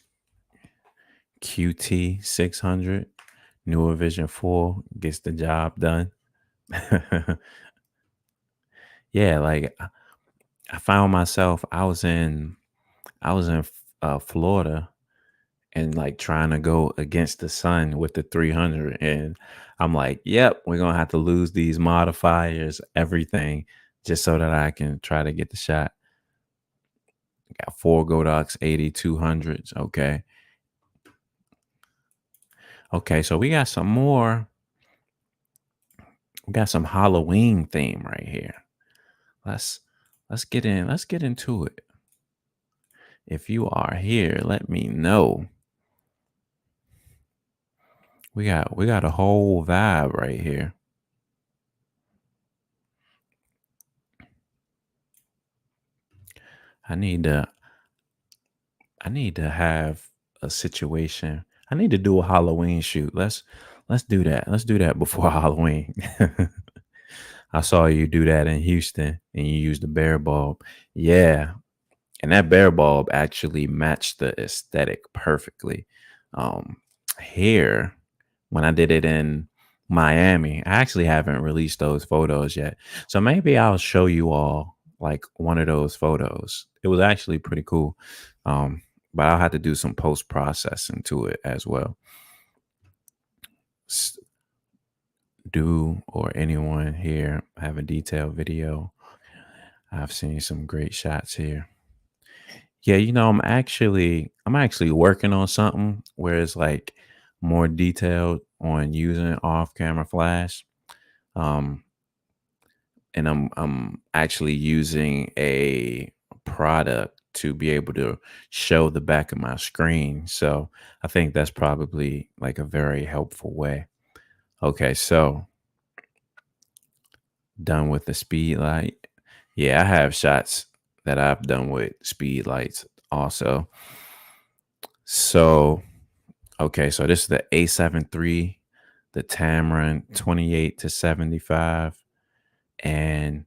QT 600, Newer Vision 4 gets the job done. Yeah, like I found myself, I was in Florida and like trying to go against the sun with the 300, and I'm like, yep, we're gonna have to lose these modifiers, everything, just so that I can try to get the shot. Got four Godox 8200s. Okay, so we got some more. We got some Halloween theme right here. Let's let's get into it. If you are here, let me know. We got a whole vibe right here. I need to I need to have a situation. I need to do a Halloween shoot. Let's do that. Let's do that before Halloween. I saw you do that in Houston and you used the bear bulb. Yeah. And that bear bulb actually matched the aesthetic perfectly. Um Here, when I did it in Miami, I actually haven't released those photos yet. So maybe I'll show you all like one of those photos. It was actually pretty cool. Um, but I'll have to do some post processing to it as well. S- Do or anyone here have a detailed video? I've seen some great shots here. Yeah, I'm actually working on something where it's like more detailed on using off camera flash. Um, and I'm actually using a product to be able to show the back of my screen. So I think that's probably like a very helpful way. Okay, so done with the speed light. Yeah, I have shots that I've done with speed lights also. So, okay, so this is the A7III, the Tamron 28 to 75, and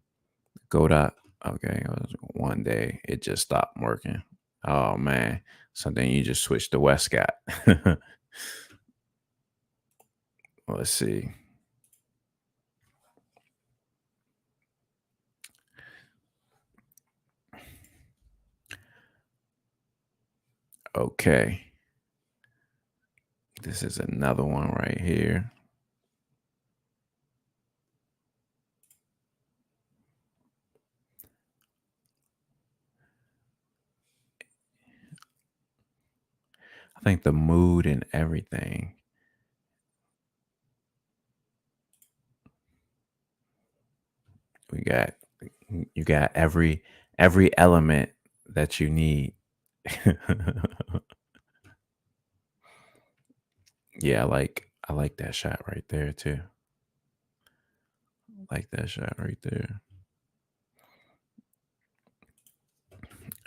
go to, okay, it was one day it just stopped working. Oh man. So then you just switch to Westcott. Let's see. Okay. This is another one right here. I think the mood and everything. We got you got every element that you need. Yeah, I like that shot right there too. Like that shot right there.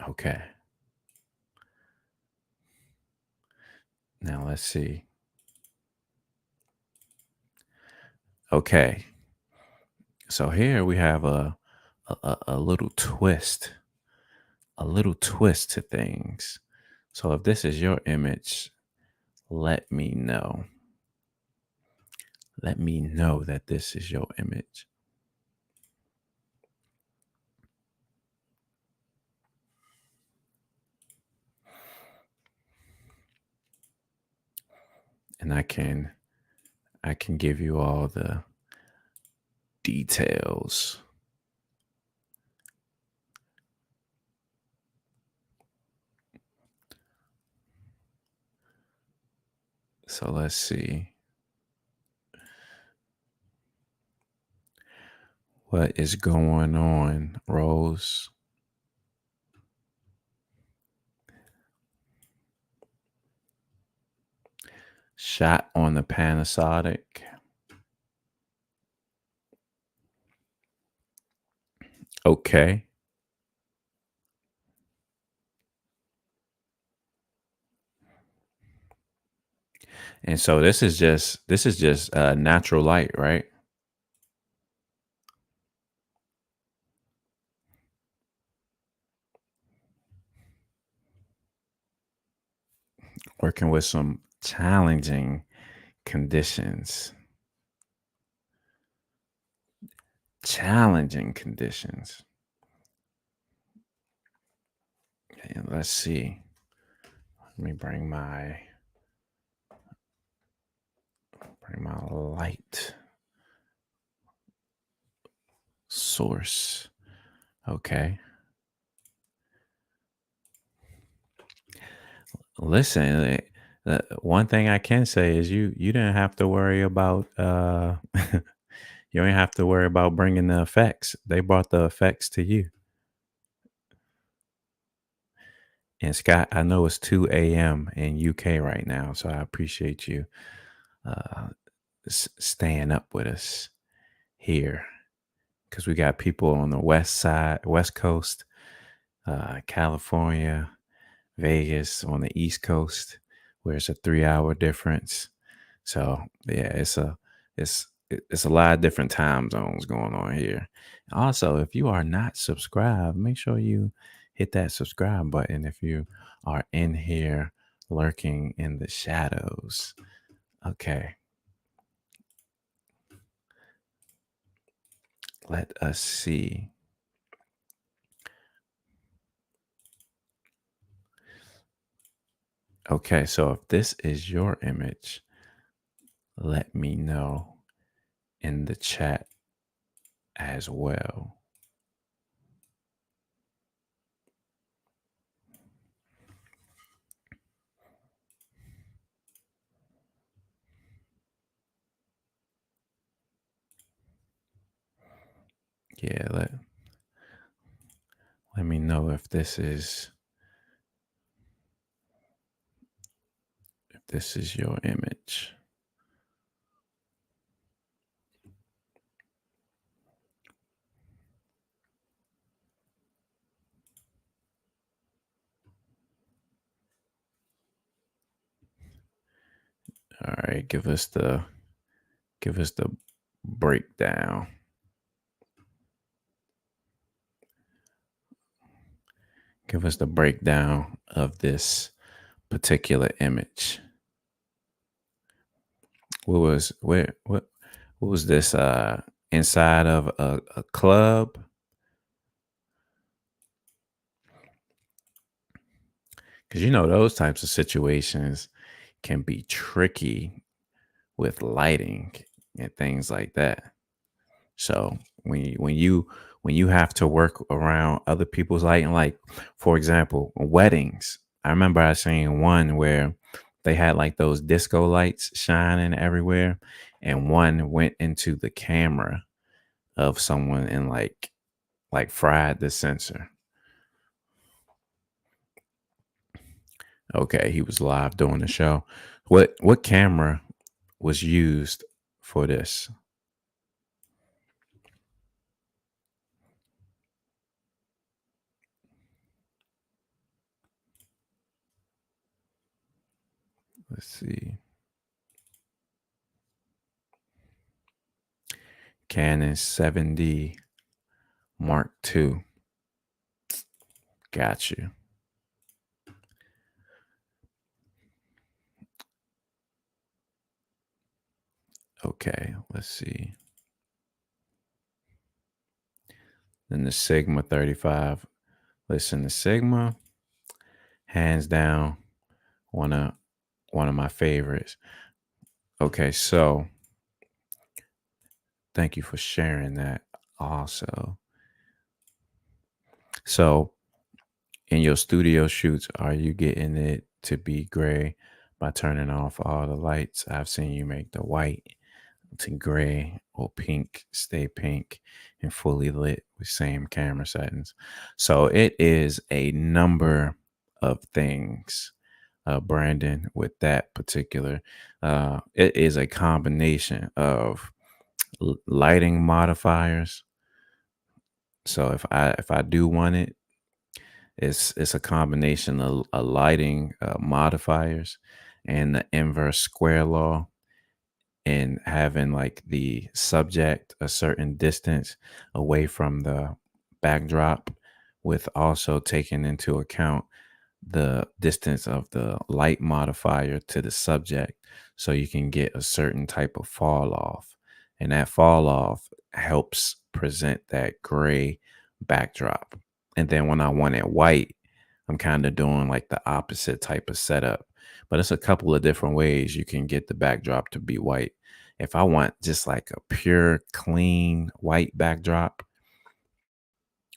Okay. Now let's see. Okay. So here we have a little twist, a little twist to things. So if this is your image, let me know. Let me know that this is your image. And I can give you all the details. So let's see. What is going on, Rose? Shot on the Panasonic. Okay. And so this is just natural light, right? Working with some challenging conditions. Challenging conditions. And let's see. Let me bring my light source. Okay. Listen, one thing I can say is you didn't have to worry about you don't have to worry about bringing the effects. They brought the effects to you. And Scott, I know it's 2 a.m. in UK right now, so I appreciate you uh, staying up with us here because we got people on the West Coast, California, Vegas on the East Coast, where it's a 3 hour difference. So yeah, it's a lot of different time zones going on here. Also, if you are not subscribed, make sure you hit that subscribe button if you are in here lurking in the shadows. Okay, let us see. Okay, so if this is your image, let me know in the chat as well. Yeah, let me know if this is your image. All right, give us the breakdown. Give us the breakdown of this particular image. What was this inside of a club? Because you know those types of situations can be tricky with lighting and things like that. So when you have to work around other people's lighting, like for example, weddings. I remember I seen one where they had like those disco lights shining everywhere, and one went into the camera of someone and like fried the sensor. Okay, he was live doing the show. What camera was used for this? Let's see. Canon 7D Mark II. Got you. Okay, let's see. Then the Sigma 35. Listen, the Sigma, hands down, one of one of my favorites. Okay, so thank you for sharing that also. So in your studio shoots, are you getting it to be gray by turning off all the lights? I've seen you make the white to gray or pink, stay pink, and fully lit with same camera settings. So it is a number of things, Brandon, with that particular. It is a combination of lighting modifiers. So if I do want it, it's a combination of lighting modifiers and the inverse square law, and having like the subject a certain distance away from the backdrop, with also taking into account the distance of the light modifier to the subject, so you can get a certain type of fall off, and that fall off helps present that gray backdrop. And then when I want it white, I'm kind of doing like the opposite type of setup, but it's a couple of different ways you can get the backdrop to be white. If I want just like a pure clean white backdrop,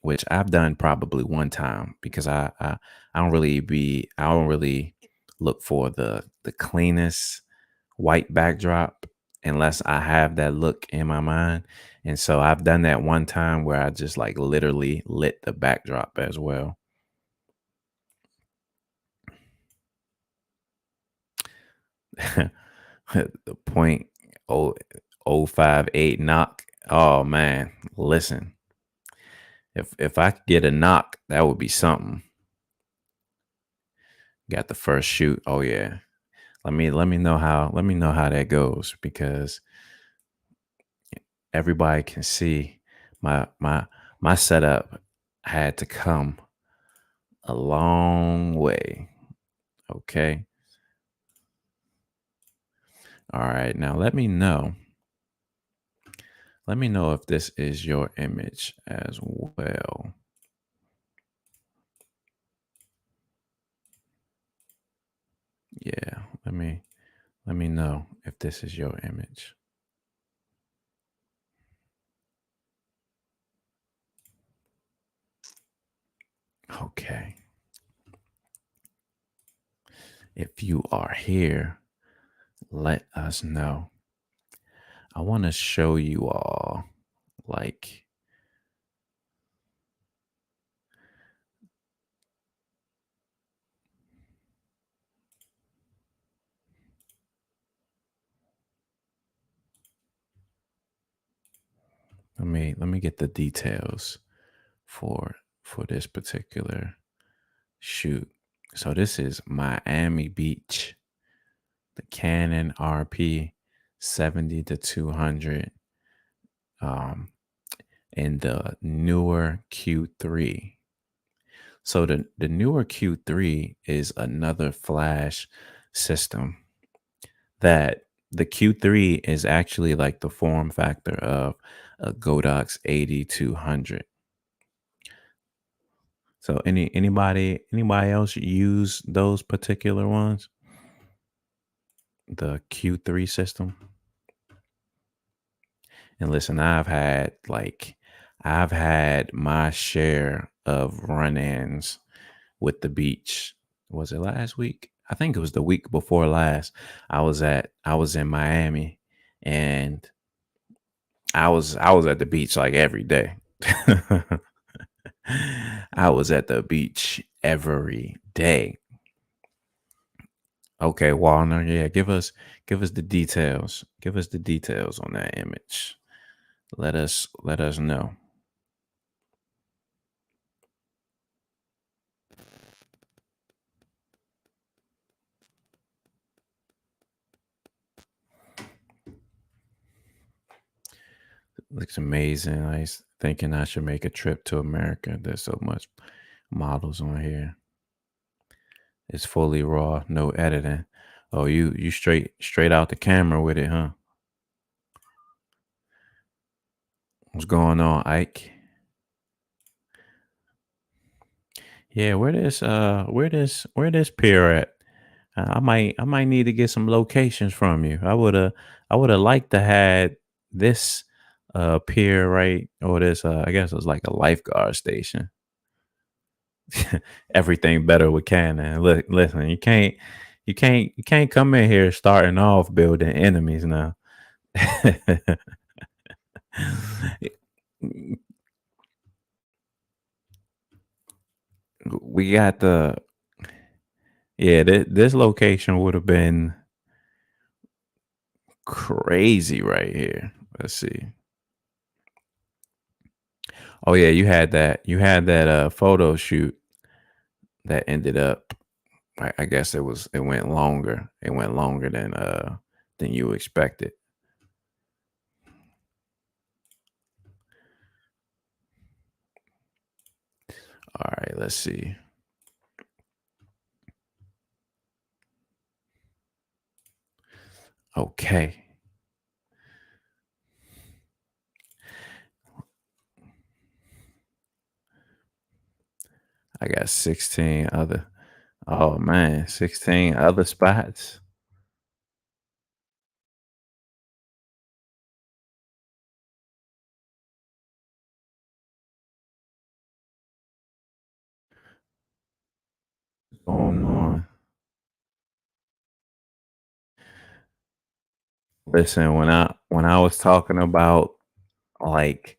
which I've done probably one time, because I don't really look for the cleanest white backdrop unless I have that look in my mind. And so I've done that one time where I just like literally lit the backdrop as well. The point oh oh 0.058 knock. Oh man, listen. If I could get a knock, that would be something. Got the first shoot. Oh yeah. Let me know how that goes, because everybody can see my setup had to come a long way. Okay. All right. Now let me know. Let me know if this is your image as well. Yeah. Let me know if this is your image. Okay. If you are here, let us know. I want to show you all like Let me get the details for this particular shoot. So this is Miami Beach, the Canon RP 70 to 200, um, and the newer Q3. So the newer Q3 is another flash system that the Q3 is actually like the form factor of a Godox 8200. So anybody else use those particular ones? The Q3 system? And listen, I've had my share of run-ins with the beach. Was it last week? I think it was the week before last. I was in Miami, and I was at the beach like every day. I was at the beach every day. Okay, Walner, yeah, give us the details. Give us the details on that image. Let us know. Looks amazing. I was thinking I should make a trip to America. There's so much models on here. It's fully raw, no editing. Oh, you straight out the camera with it, huh? What's going on, Ike? Yeah, where this pier at? I might need to get some locations from you. I would have liked to had this pier right, or this I guess it was like a lifeguard station. Everything better with Canon. Look, listen, you can't come in here starting off building enemies now. We got the yeah. This location would have been crazy right here. Let's see. Oh yeah, you had that. You had that photo shoot that ended up. I guess it went longer. It went longer than you expected. All right, let's see. Okay. I got 16 other. Oh man, 16 other spots. Going on. Listen, when I was talking about like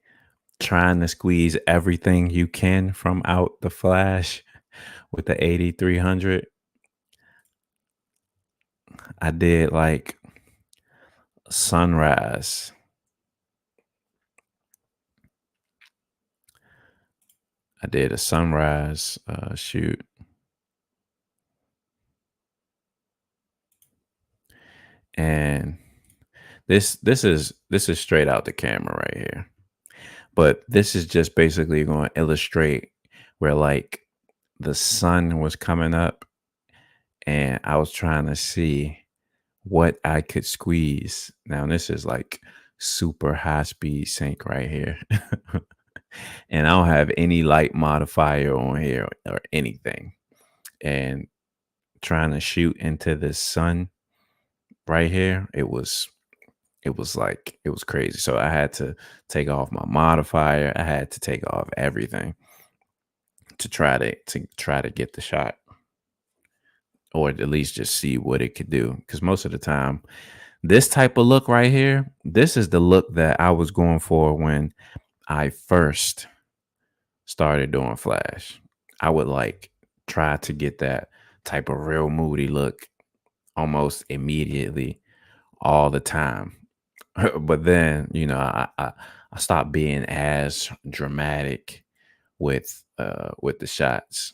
trying to squeeze everything you can from out the flash with the 8300, I did like sunrise. I did a sunrise shoot, and this is straight out the camera right here. But this is just basically going to illustrate where like the sun was coming up, and I was trying to see what I could squeeze. Now this is like super high speed sync right here. And I don't have any light modifier on here or anything. And trying to shoot into the sun right here, it was crazy. So I had to take off my modifier. I had to take off everything to try to get the shot, or at least just see what it could do. Because most of the time, this type of look right here, this is the look that I was going for when I first started doing flash. I would like try to get that type of real moody look almost immediately all the time. But then, you know, I stopped being as dramatic with the shots.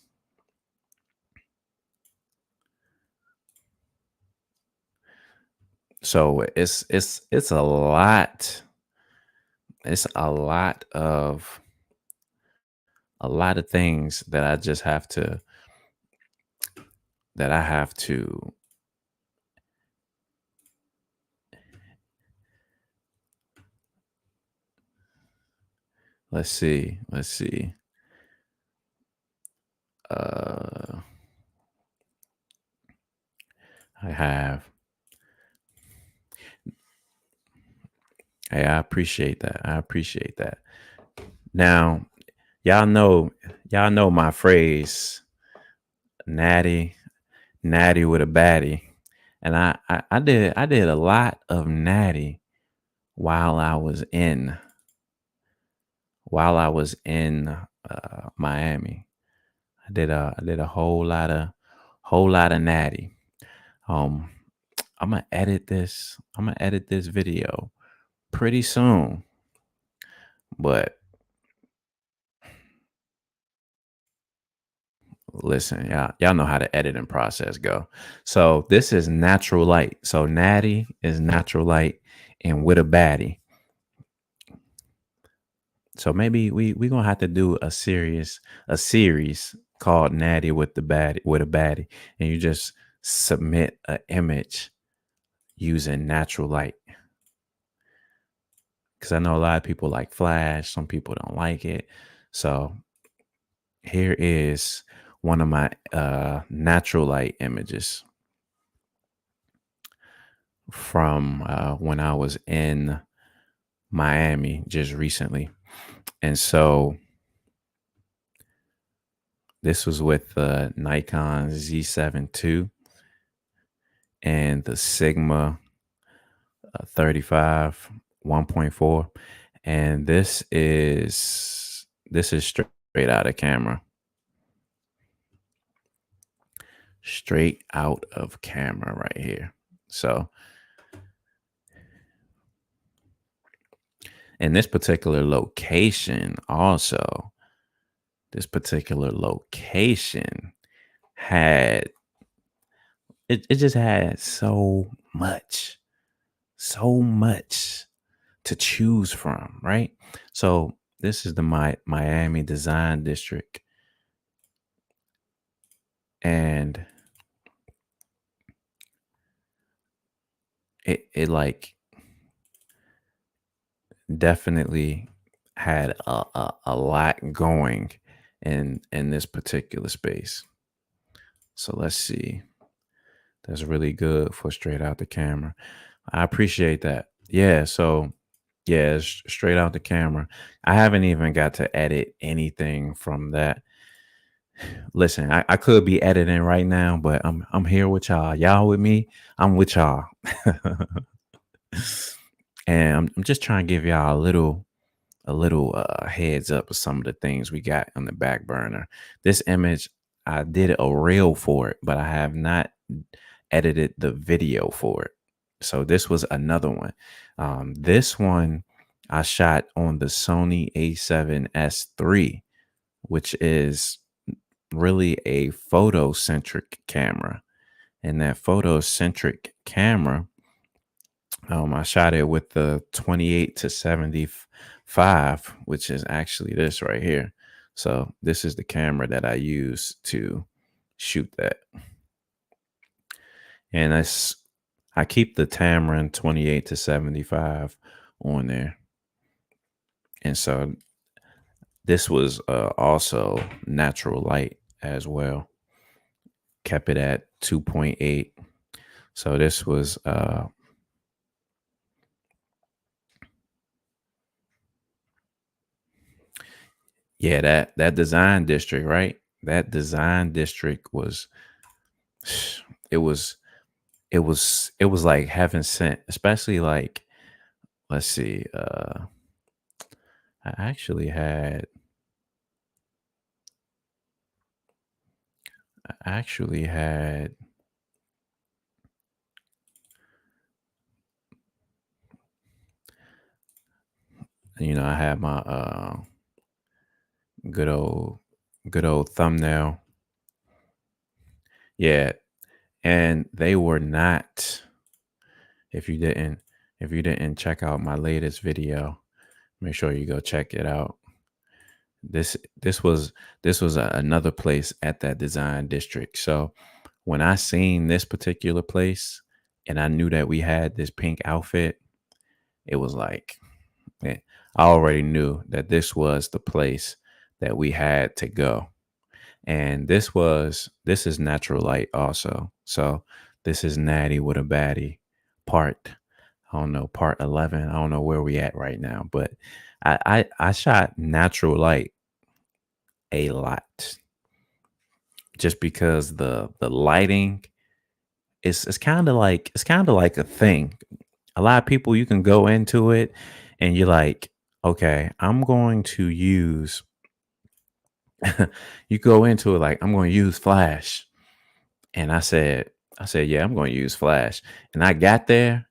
So it's a lot. It's a lot of things that I just have to that I have to let's see. Uh I have Hey, I appreciate that. I appreciate that. Now, y'all know y'all know my phrase, natty, natty with a baddie. And I did a lot of natty while I was in Miami. I did a whole lot of natty. Um I'm gonna edit this video pretty soon. But listen, y'all know how the editing process go. So this is natural light. So natty is natural light and with a baddie. So maybe we gonna have to do a series called Natty with the Baddie with a baddie, and you just submit an image using natural light. Because I know a lot of people like flash, some people don't like it. So here is one of my natural light images from when I was in Miami just recently. And so this was with the Nikon Z7II and the Sigma 35 1.4. And this is straight out of camera. Straight out of camera right here. So in this particular location also, this particular location had it just had so much to choose from, right? So this is the Miami Design District, and it like definitely had a lot going in this particular space. So let's see. That's really good for straight out the camera. I appreciate that. Yeah, so yeah, it's straight out the camera. I haven't even got to edit anything from that. Listen, I could be editing right now, but I'm here with y'all. Y'all with me? I'm with y'all. And I'm just trying to give y'all a little heads up of some of the things we got on the back burner. This image, I did a reel for it, but I have not edited the video for it. So this was another one. This one I shot on the Sony A7S III, which is really a photocentric camera. And that photocentric camera, I shot it with the 28 to 75, which is actually this right here. So this is the camera that I use to shoot that. And I keep the Tamron 28 to 75 on there. And so this was also natural light as well. Kept it at 2.8. So this was yeah, that design district, right? That design district was it was it was like heaven sent, especially like let's see, I actually had I actually had I had my good old good old thumbnail. Yeah, and they were not. If you didn't if you didn't check out my latest video, make sure you go check it out. This was another place at that design district. So when I seen this particular place and I knew that we had this pink outfit, it was like, man, I already knew that this was the place that we had to go. And this is natural light also. So this is Natty with a baddie part, I don't know, part 11. I don't know where we at right now, but I shot natural light a lot just because the lighting is it's kind of like a thing. A lot of people, you can go into it and you're like, okay, I'm going to use you go into it like I'm going to use flash. And I said, yeah, I'm going to use flash. And I got there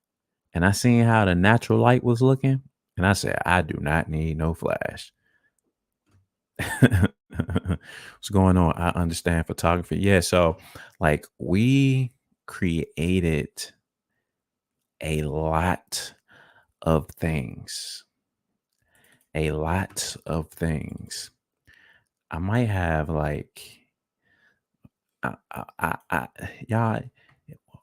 and I seen how the natural light was looking. And I said, I do not need no flash. What's going on? I understand photography. Yeah. So like we created a lot of things, a lot of things. I might have like, I y'all,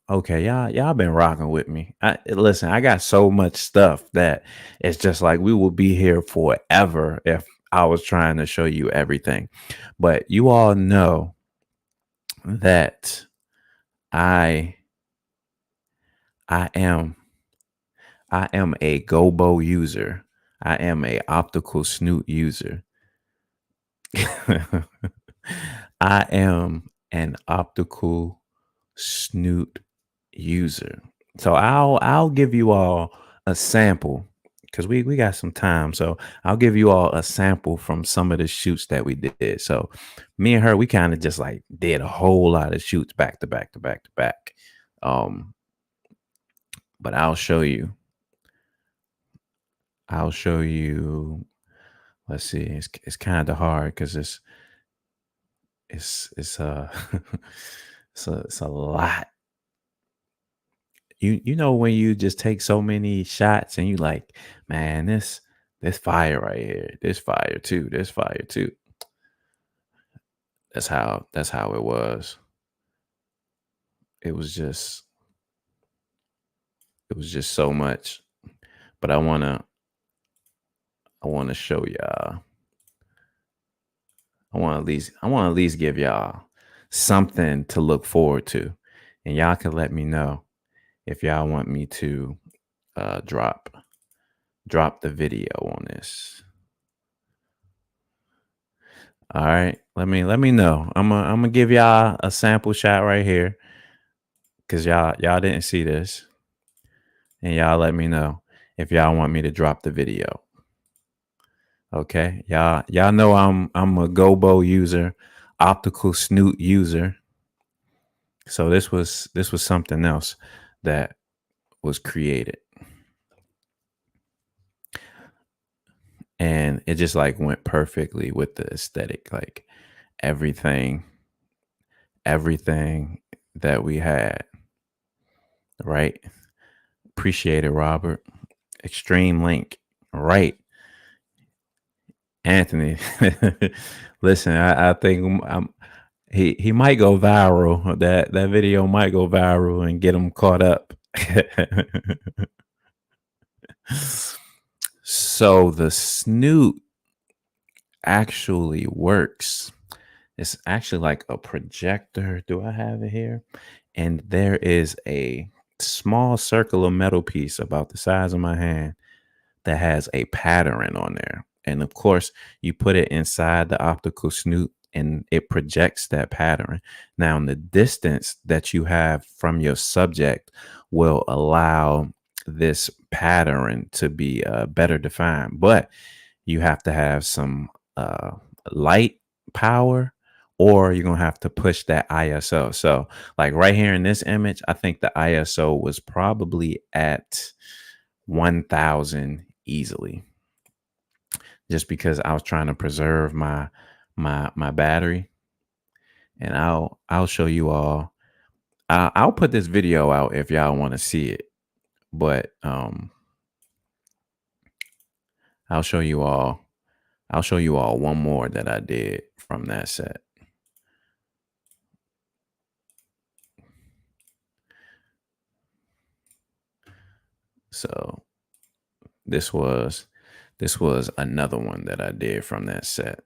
okay, y'all been rocking with me. Listen, I got so much stuff that it's just like we will be here forever if I was trying to show you everything. But you all know that I I am I am a gobo user. I am a optical snoot user. I am an optical snoot user. So I'll give you all a sample because we got some time. So I'll give you all a sample from some of the shoots that we did. So me and her, we kind of just like did a whole lot of shoots back to back to back to back. Um, but I'll show you. Let's see. It's kind of hard because it's it's a lot. You know when you just take so many shots and you like, man, this fire right here, this fire too, this fire too. That's how it was. It was just it was just so much. But I wanna show y'all. I want to at least give y'all something to look forward to. And y'all can let me know if y'all want me to drop the video on this. All right. Let me know. I'm gonna give y'all a sample shot right here because y'all didn't see this. And y'all let me know if y'all want me to drop the video. Okay. Y'all know I'm a gobo user, optical snoot user. So this was something else that was created. And it just like went perfectly with the aesthetic. Like everything, everything that we had, right? Appreciate it, Robert. Extreme link. Right. Anthony. Listen, I think he might go viral. That video might go viral and get him caught up. So the snoot actually works. It's actually like a projector. Do I have it here? And there is a small circular metal piece about the size of my hand that has a pattern on there. And of course, you put it inside the optical snoot and it projects that pattern. Now, the distance that you have from your subject will allow this pattern to be better defined, but you have to have some light power or you're going to have to push that ISO. So, like right here in this image, I think the ISO was probably at 1000 easily. just because I was trying to preserve my battery. And I'll show you all. I'll put this video out if y'all want to see it, but I'll show you all. I'll show you all one more that I did from that set. So this was this was another one that I did from that set.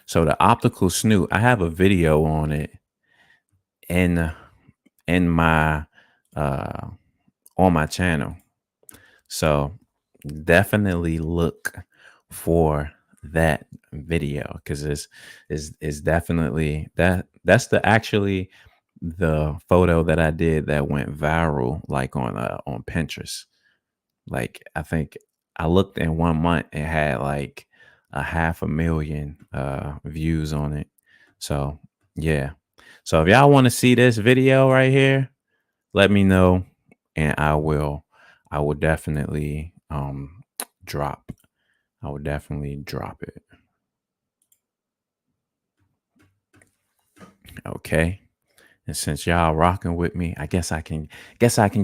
So the optical snoot, I have a video on it in in my uh on my channel. So definitely look for that video because it's definitely that's the actually the photo that I did that went viral like on Pinterest. Like I think I looked in 1 month and had like a 500,000 views on it. So yeah. So if y'all want to see this video right here, let me know and I will definitely drop. I will definitely drop it. Okay. And since y'all rocking with me, I guess I can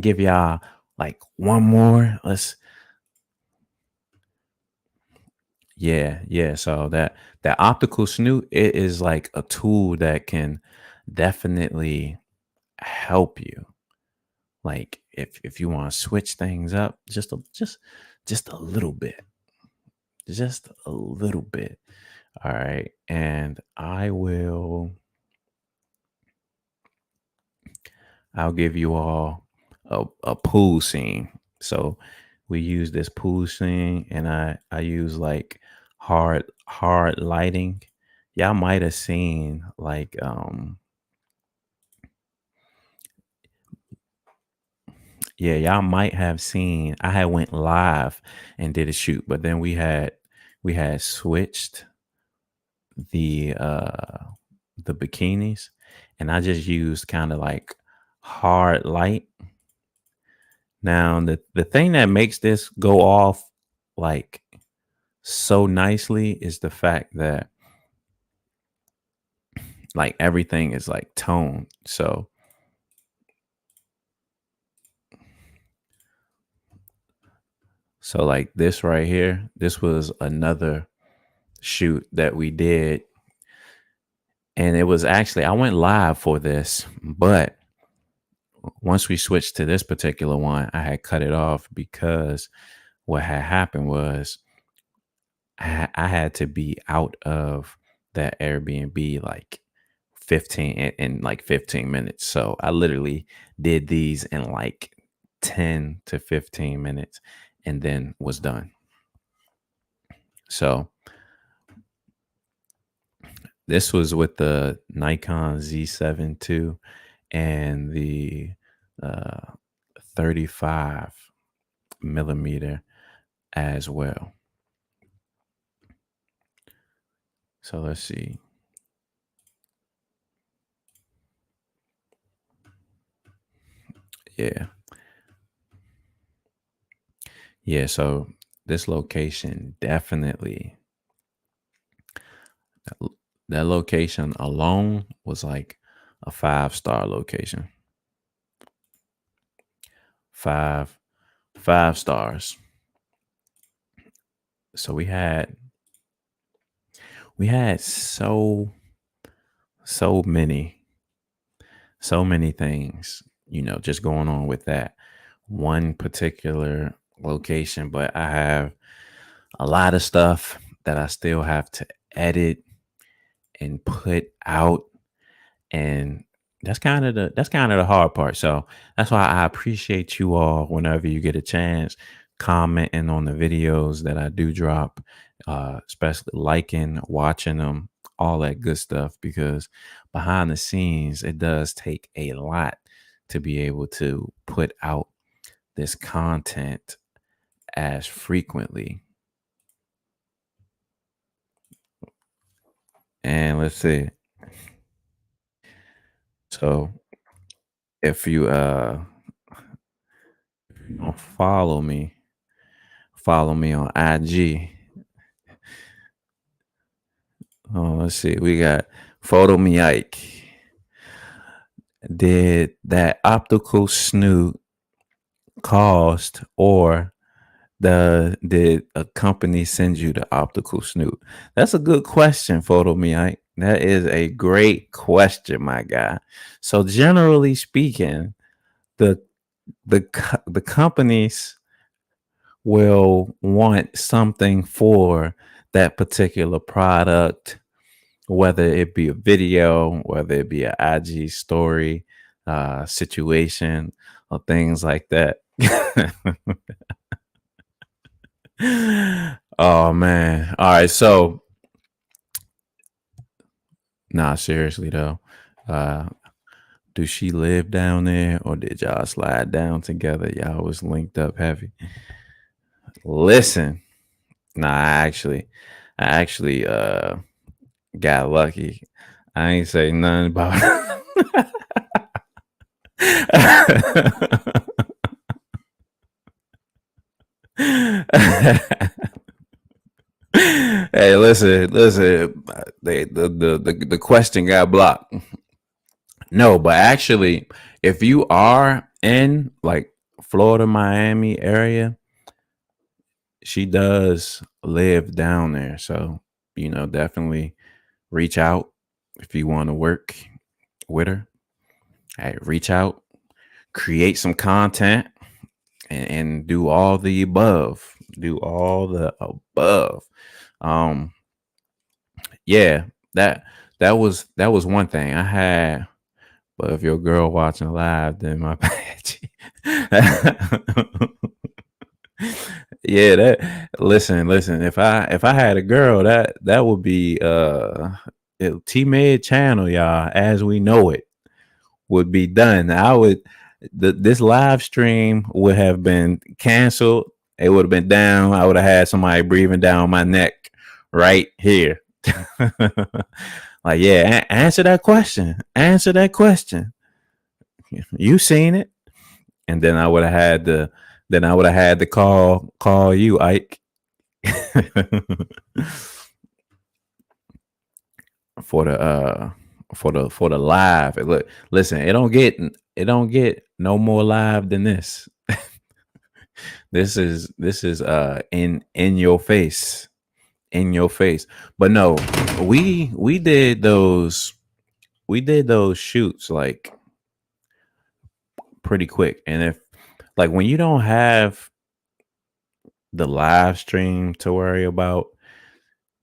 give y'all like one more. Let's yeah. So that optical snoot, it is like a tool that can definitely help you. Like if you want to switch things up just a little bit. Just a little bit. All right. And I'll give you all a pool scene. So we use this pool scene and I use like hard lighting. Y'all might have seen like yeah, y'all might have seen I had went live and did a shoot, but then we had switched the uh the bikinis and I just used kind of like hard light. Now the thing that makes this go off like so nicely is the fact that like everything is like toned. So like this right here, this was another shoot that we did and it was actually I went live for this, but once we switched to this particular one, I had cut it off because what had happened was I had to be out of that Airbnb like 15 in like 15 minutes. So I literally did these in like 10 to 15 minutes and then was done. So this was with the Nikon Z7II and the uh 35 millimeter as well. So let's see. Yeah. Yeah. So this location definitely, that location alone was like a 5-star location. Five, 5 stars. So we had so many, so many things, you know, just going on with that one particular location. But I have a lot of stuff that I still have to edit and put out, and that's kind of the hard part. So that's why I appreciate you all whenever you get a chance commenting on the videos that I do drop, especially liking, watching them, all that good stuff, because behind the scenes it does take a lot to be able to put out this content as frequently. And let's see. So if you follow me. Follow me on IG. Oh, let's see. We got Photo Me Ike. Did that optical snoot cost, or did a company send you the optical snoot? That's a good question, Photo Me Ike. That is a great question, my guy. So generally speaking, the the companies will want something for that particular product, whether it be a video, whether it be an IG story situation, or things like that. Oh man. All right. So, nah, seriously though. Uh, do she live down there, or did y'all slide down together? Y'all was linked up heavy. Listen, nah, I actually got lucky. I ain't say nothing about Hey, listen. The question got blocked. No, but actually, if you are in like Florida, Miami area, she does live down there. So, definitely reach out if you want to work with her. Hey, reach out, create some content, and do all the above. Do all the above. Um, yeah, that was one thing I had. But if your girl watching live, then my bad. Yeah, that listen. If I had a girl, that would be T Med channel, y'all, as we know it, would be done. This live stream would have been canceled. It would have been down. I would have had somebody breathing down my neck right here. Like, yeah, answer that question. Answer that question. You seen it. And then I would have had to call you, Ike. for the for the live. Look, listen, it don't get no more live than this. This is in your face. In your face. But no, we did those shoots like pretty quick. And if like when you don't have the live stream to worry about,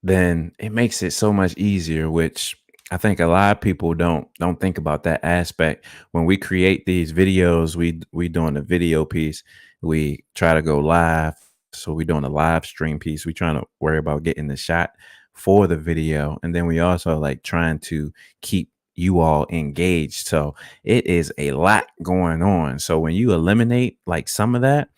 then it makes it so much easier, which I think a lot of people don't think about that aspect. When we create these videos, we doing a video piece, we try to go live. So we doing a live stream piece. We trying to worry about getting the shot for the video. And then we also like trying to keep you all engaged. So it is a lot going on. So when you eliminate like some of that,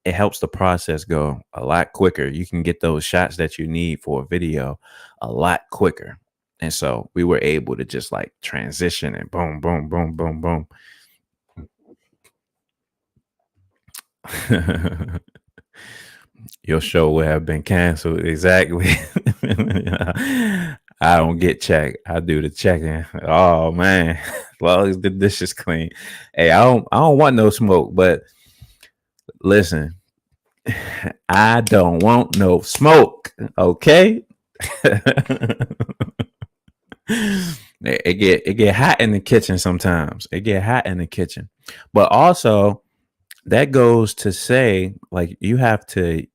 it helps the process go a lot quicker. You can get those shots that you need for a video a lot quicker. And so we were able to just like transition and boom, boom, boom, boom, boom. Your show would have been canceled. Exactly. I don't get checked. I do the checking. Oh man. As long as the dish is clean. Hey, I don't want no smoke, but listen, I don't want no smoke. Okay. It get hot in the kitchen sometimes. It get hot in the kitchen. But also that goes to say like you have to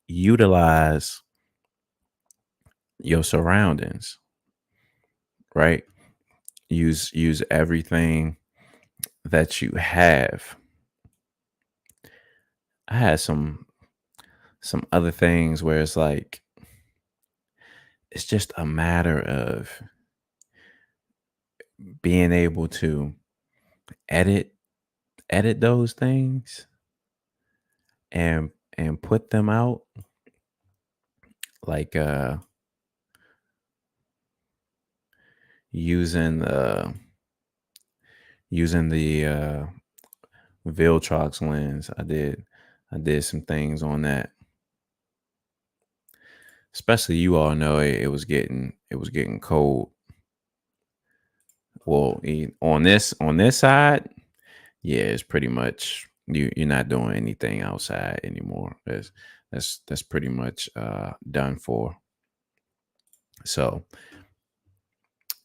utilize your surroundings, right? Use everything that you have. I had some other things where it's like it's just a matter of being able to edit edit those things and put them out like using the using the Viltrox lens. I did some things on that. Especially you all know it was getting cold. Well, on this side, yeah, it's pretty much you're not doing anything outside anymore. That's pretty much done for. So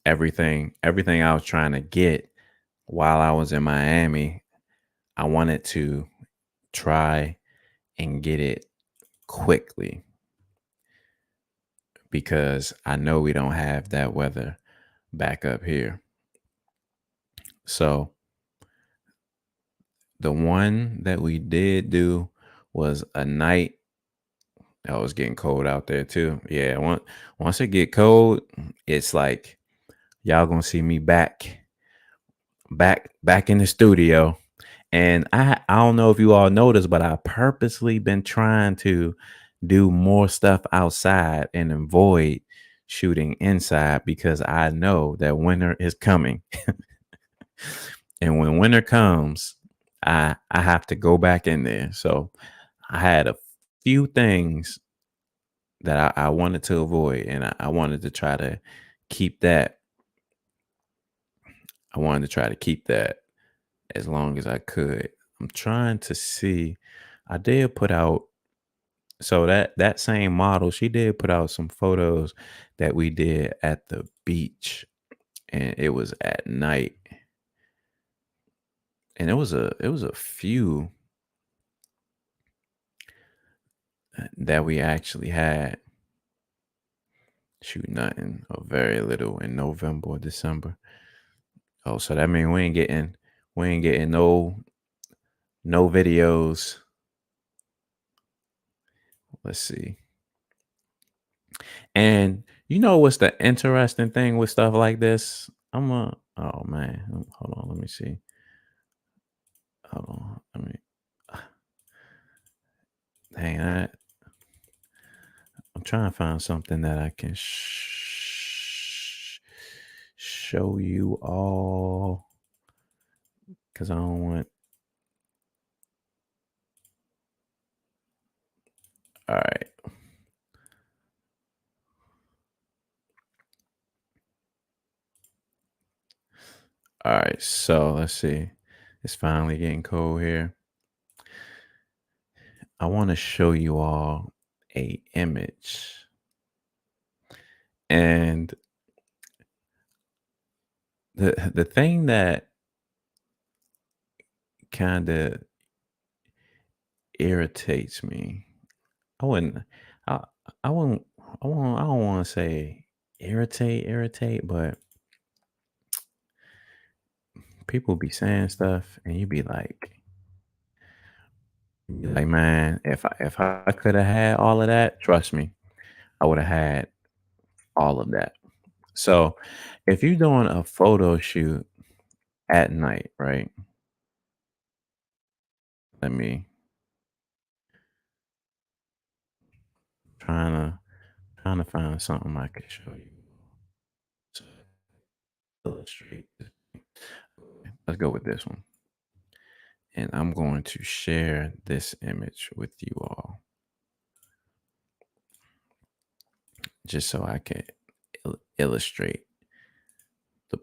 everything I was trying to get while I was in Miami, I wanted to try and get it quickly because I know we don't have that weather back up here. So the one that we did do was a night. Oh, it's getting cold out there too. Yeah, once it get cold, it's like y'all gonna see me back in the studio. And I don't know if you all noticed, but I purposely been trying to do more stuff outside and avoid shooting inside because I know that winter is coming. And when winter comes, I have to go back in there. So I had a few things that I wanted to avoid, and I wanted to try to keep that. I wanted to try to keep that as long as I could. I'm trying to see. I did put out so that same model. She did put out some photos that we did at the beach, and it was at night, and it was a few that we actually had. Shoot, nothing or very little in November or December. Oh, so that means we ain't getting no videos. Let's see. And you know what's the interesting thing with stuff like this? Oh man, hold on, let me see. Hold on, let me. Hang on, I'm trying to find something that I can show you all because I don't want. All right. All right, so let's see. It's finally getting cold here. I want to show you all a image. And the thing that kind of irritates me, I wouldn't I I wouldn't I don't want to say irritate, but people be saying stuff and you be like man, if I could have had all of that, trust me, I would have had all of that. So if you're doing a photo shoot at night, right? Let me trying to trying to find something I could show you to illustrate this. Let's go with this one. And I'm going to share this image with you all just so I can illustrate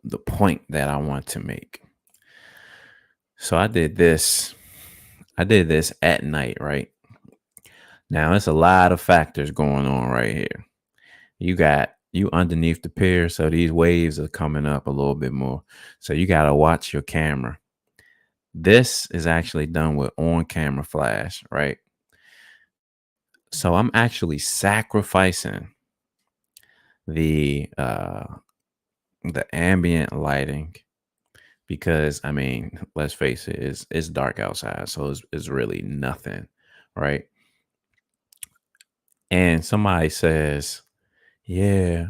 the point that I want to make. So I did this. I did this at night, right? Now, there's a lot of factors going on right here. You got you underneath the pier, so these waves are coming up a little bit more. So you got to watch your camera. This is actually done with on-camera flash, right? So I'm actually sacrificing the uh the ambient lighting because I mean, let's face it, it's dark outside, so it's really nothing, right? And somebody says, "Yeah,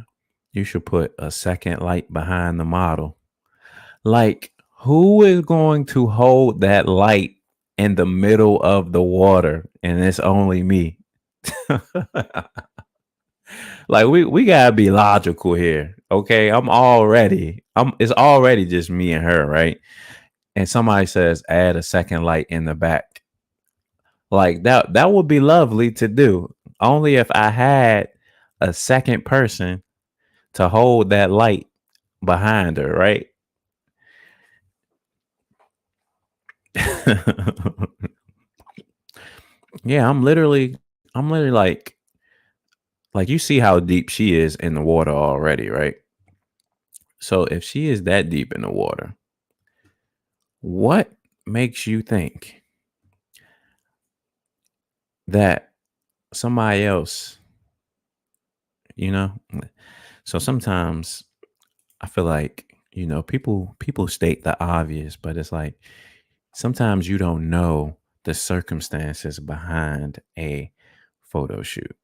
you should put a second light behind the model." Like, who is going to hold that light in the middle of the water and it's only me? Like we gotta be logical here. Okay. I'm it's already just me and her, right? and somebody says add a second light in the back. Like that would be lovely to do. Only if I had a second person to hold that light behind her, right? Yeah, I'm literally like you see how deep she is in the water already, right? So if she is that deep in the water, what makes you think that somebody else, you know? So sometimes I feel like, people state the obvious, but it's like sometimes you don't know the circumstances behind a photo shoot.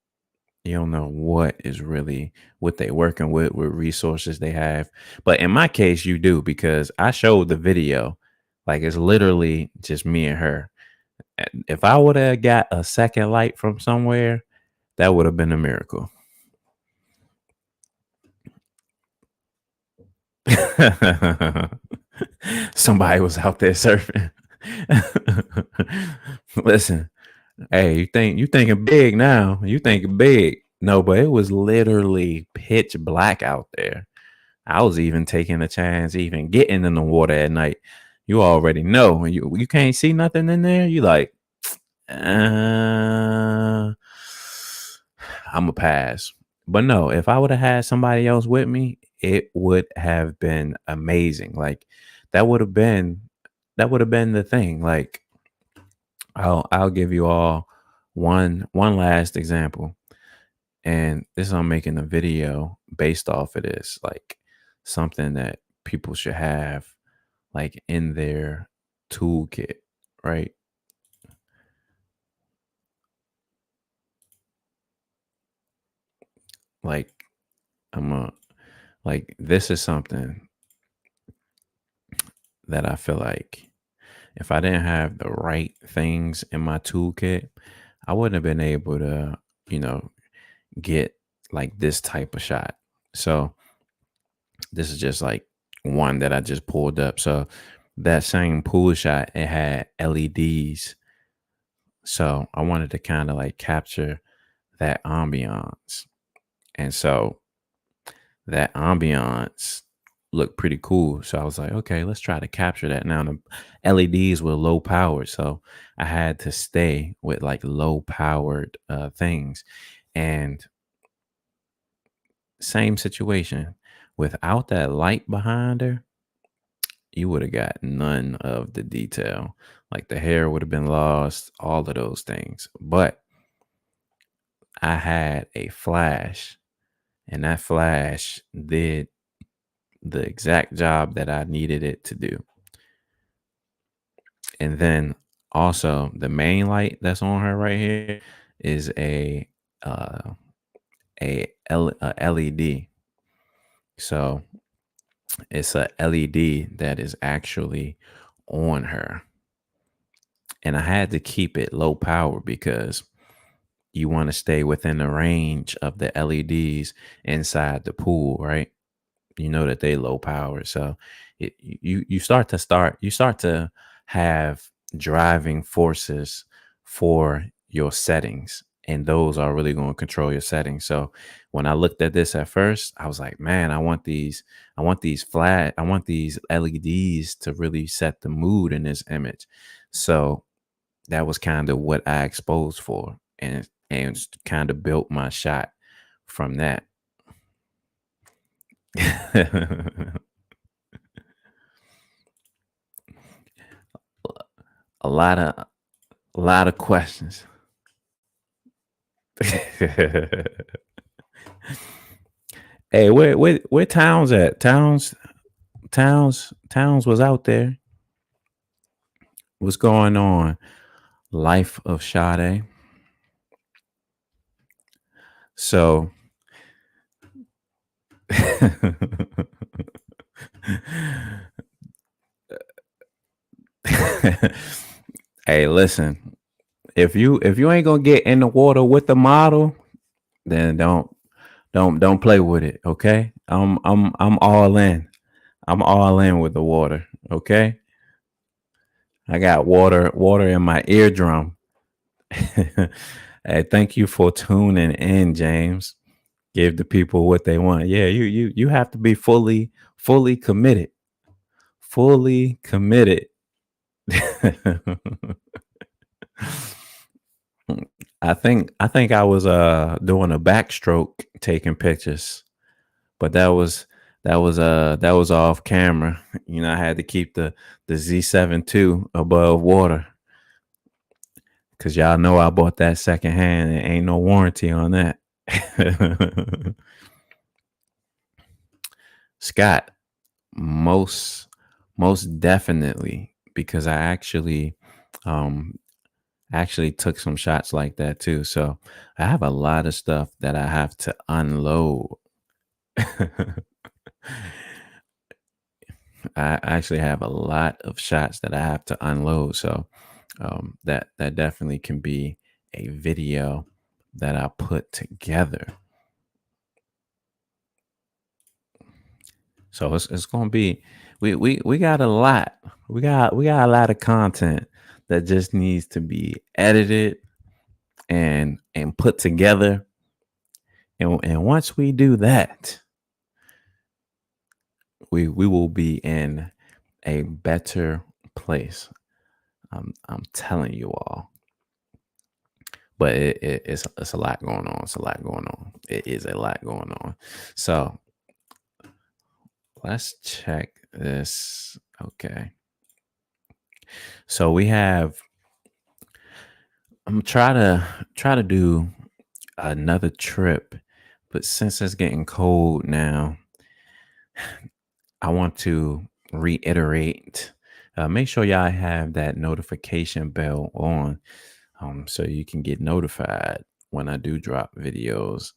You don't know what they working with, what resources they have. But in my case, you do because I showed the video. Like it's literally just me and her. And if I would have got a second light from somewhere, that would have been a miracle. Somebody was out there surfing. Listen, hey, you thinking big now. You thinking big. No, but it was literally pitch black out there. I was even taking a chance, even getting in the water at night. You already know. You can't see nothing in there. You like, uh, I'm a pass. But no, if I would have had somebody else with me, it would have been amazing. Like that would have been that would have been the thing. Like I'll give you all one last example. And this I'm making a video based off of this, like something that people should have like in their toolkit, right? Like I'm a like this is something that I feel like if I didn't have the right things in my toolkit, I wouldn't have been able to, you know, get like this type of shot. So this is just like one that I just pulled up. So that same pool shot, it had LEDs. So I wanted to kind of like capture that ambiance. And so that ambiance looked pretty cool. So I was like, okay, let's try to capture that. Now the LEDs were low powered. So I had to stay with like low powered things. And same situation. Without that light behind her, you would have got none of the detail. Like the hair would have been lost, all of those things. But I had a flash, and that flash did the exact job that I needed it to do. And then also the main light that's on her right here is uh a LED. So it's a LED that is actually on her. And I had to keep it low power because you want to stay within the range of the LEDs inside the pool, right? You know that they low power, so you start to have driving forces for your settings, and those are really going to control your settings. So when I looked at this at first, I was like, man, I want these LEDs to really set the mood in this image. So that was kind of what I exposed for, and kind of built my shot from that. a lot of a lot of questions. Hey, where Towns at? Towns was out there. What's going on? Life of Sade. So hey, listen. If you ain't gonna get in the water with the model, then don't play with it. Okay. I'm all in. I'm all in with the water. Okay. I got water in my eardrum. Hey, thank you for tuning in, James. Give the people what they want. Yeah, you have to be fully committed. Fully committed. I think I was doing a backstroke taking pictures, but that was off camera. You know, I had to keep the Z7II above water because y'all know I bought that secondhand and ain't no warranty on that. Scott, most most definitely, because I um actually took some shots like that too. So I have a lot of stuff that I have to unload. I actually have a lot of shots that I have to unload. So that definitely can be a video that I put together. So it's gonna be we got a lot. We got a lot of content that just needs to be edited and put together. And once we do that, we will be in a better place. I'm telling you all. But it's a lot going on. It's a lot going on. It is a lot going on. So let's check this. Okay. So we have I'm try to do another trip, but since it's getting cold now, I want to reiterate. Make sure y'all have that notification bell on, so you can get notified when I do drop videos.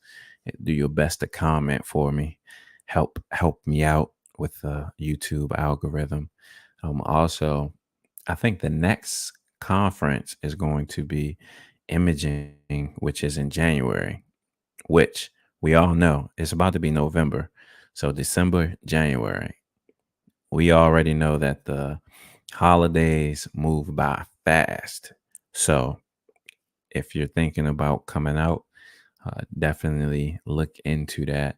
Do your best to comment for me. Help me out with the YouTube algorithm. Also, I think the next conference is going to be imaging, which is in January, which we all know it's about to be November. So December, January. We already know that the holidays move by fast. So if you're thinking about coming out, definitely look into that.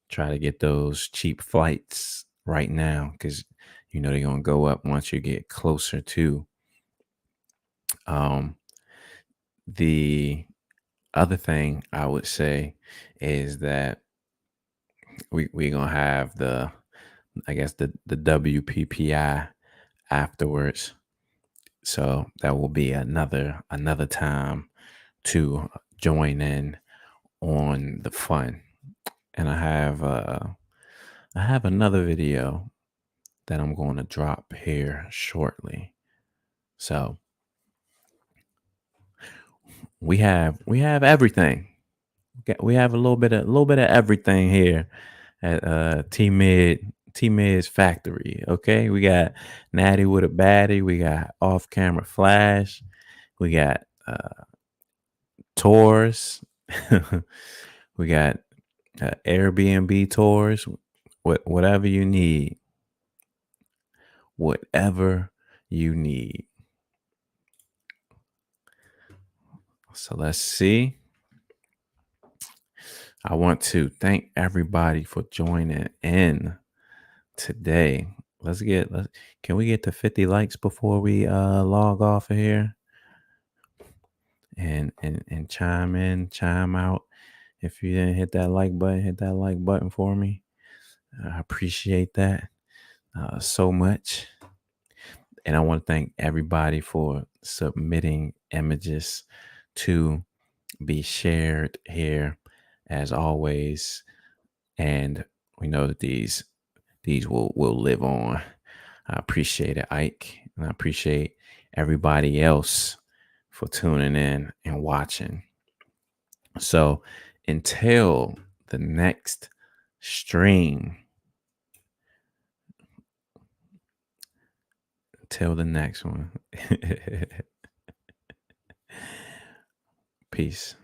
Try to get those cheap flights right now because you know they're gonna go up once you get closer to. Um, the other thing I would say is that we gonna have the I guess the WPPI afterwards. So that will be another time to join in on the fun. And I have another video that I'm going to drop here shortly. So we have everything. We have a little bit of everything here at T Mid's factory. Okay, we got Natty with a baddie. We got off camera flash. We got tours. We got Airbnb tours. Whatever you need, whatever you need. So let's see. I want to thank everybody for joining in today. Can we get to 50 likes before we log off of here? And chime out. If you didn't hit that like button, hit that like button for me. I appreciate that so much. And I want to thank everybody for submitting images to be shared here as always. And we know that these will live on. I appreciate it, Ike. And I appreciate everybody else for tuning in and watching. So until the next stream, until the next one. Peace.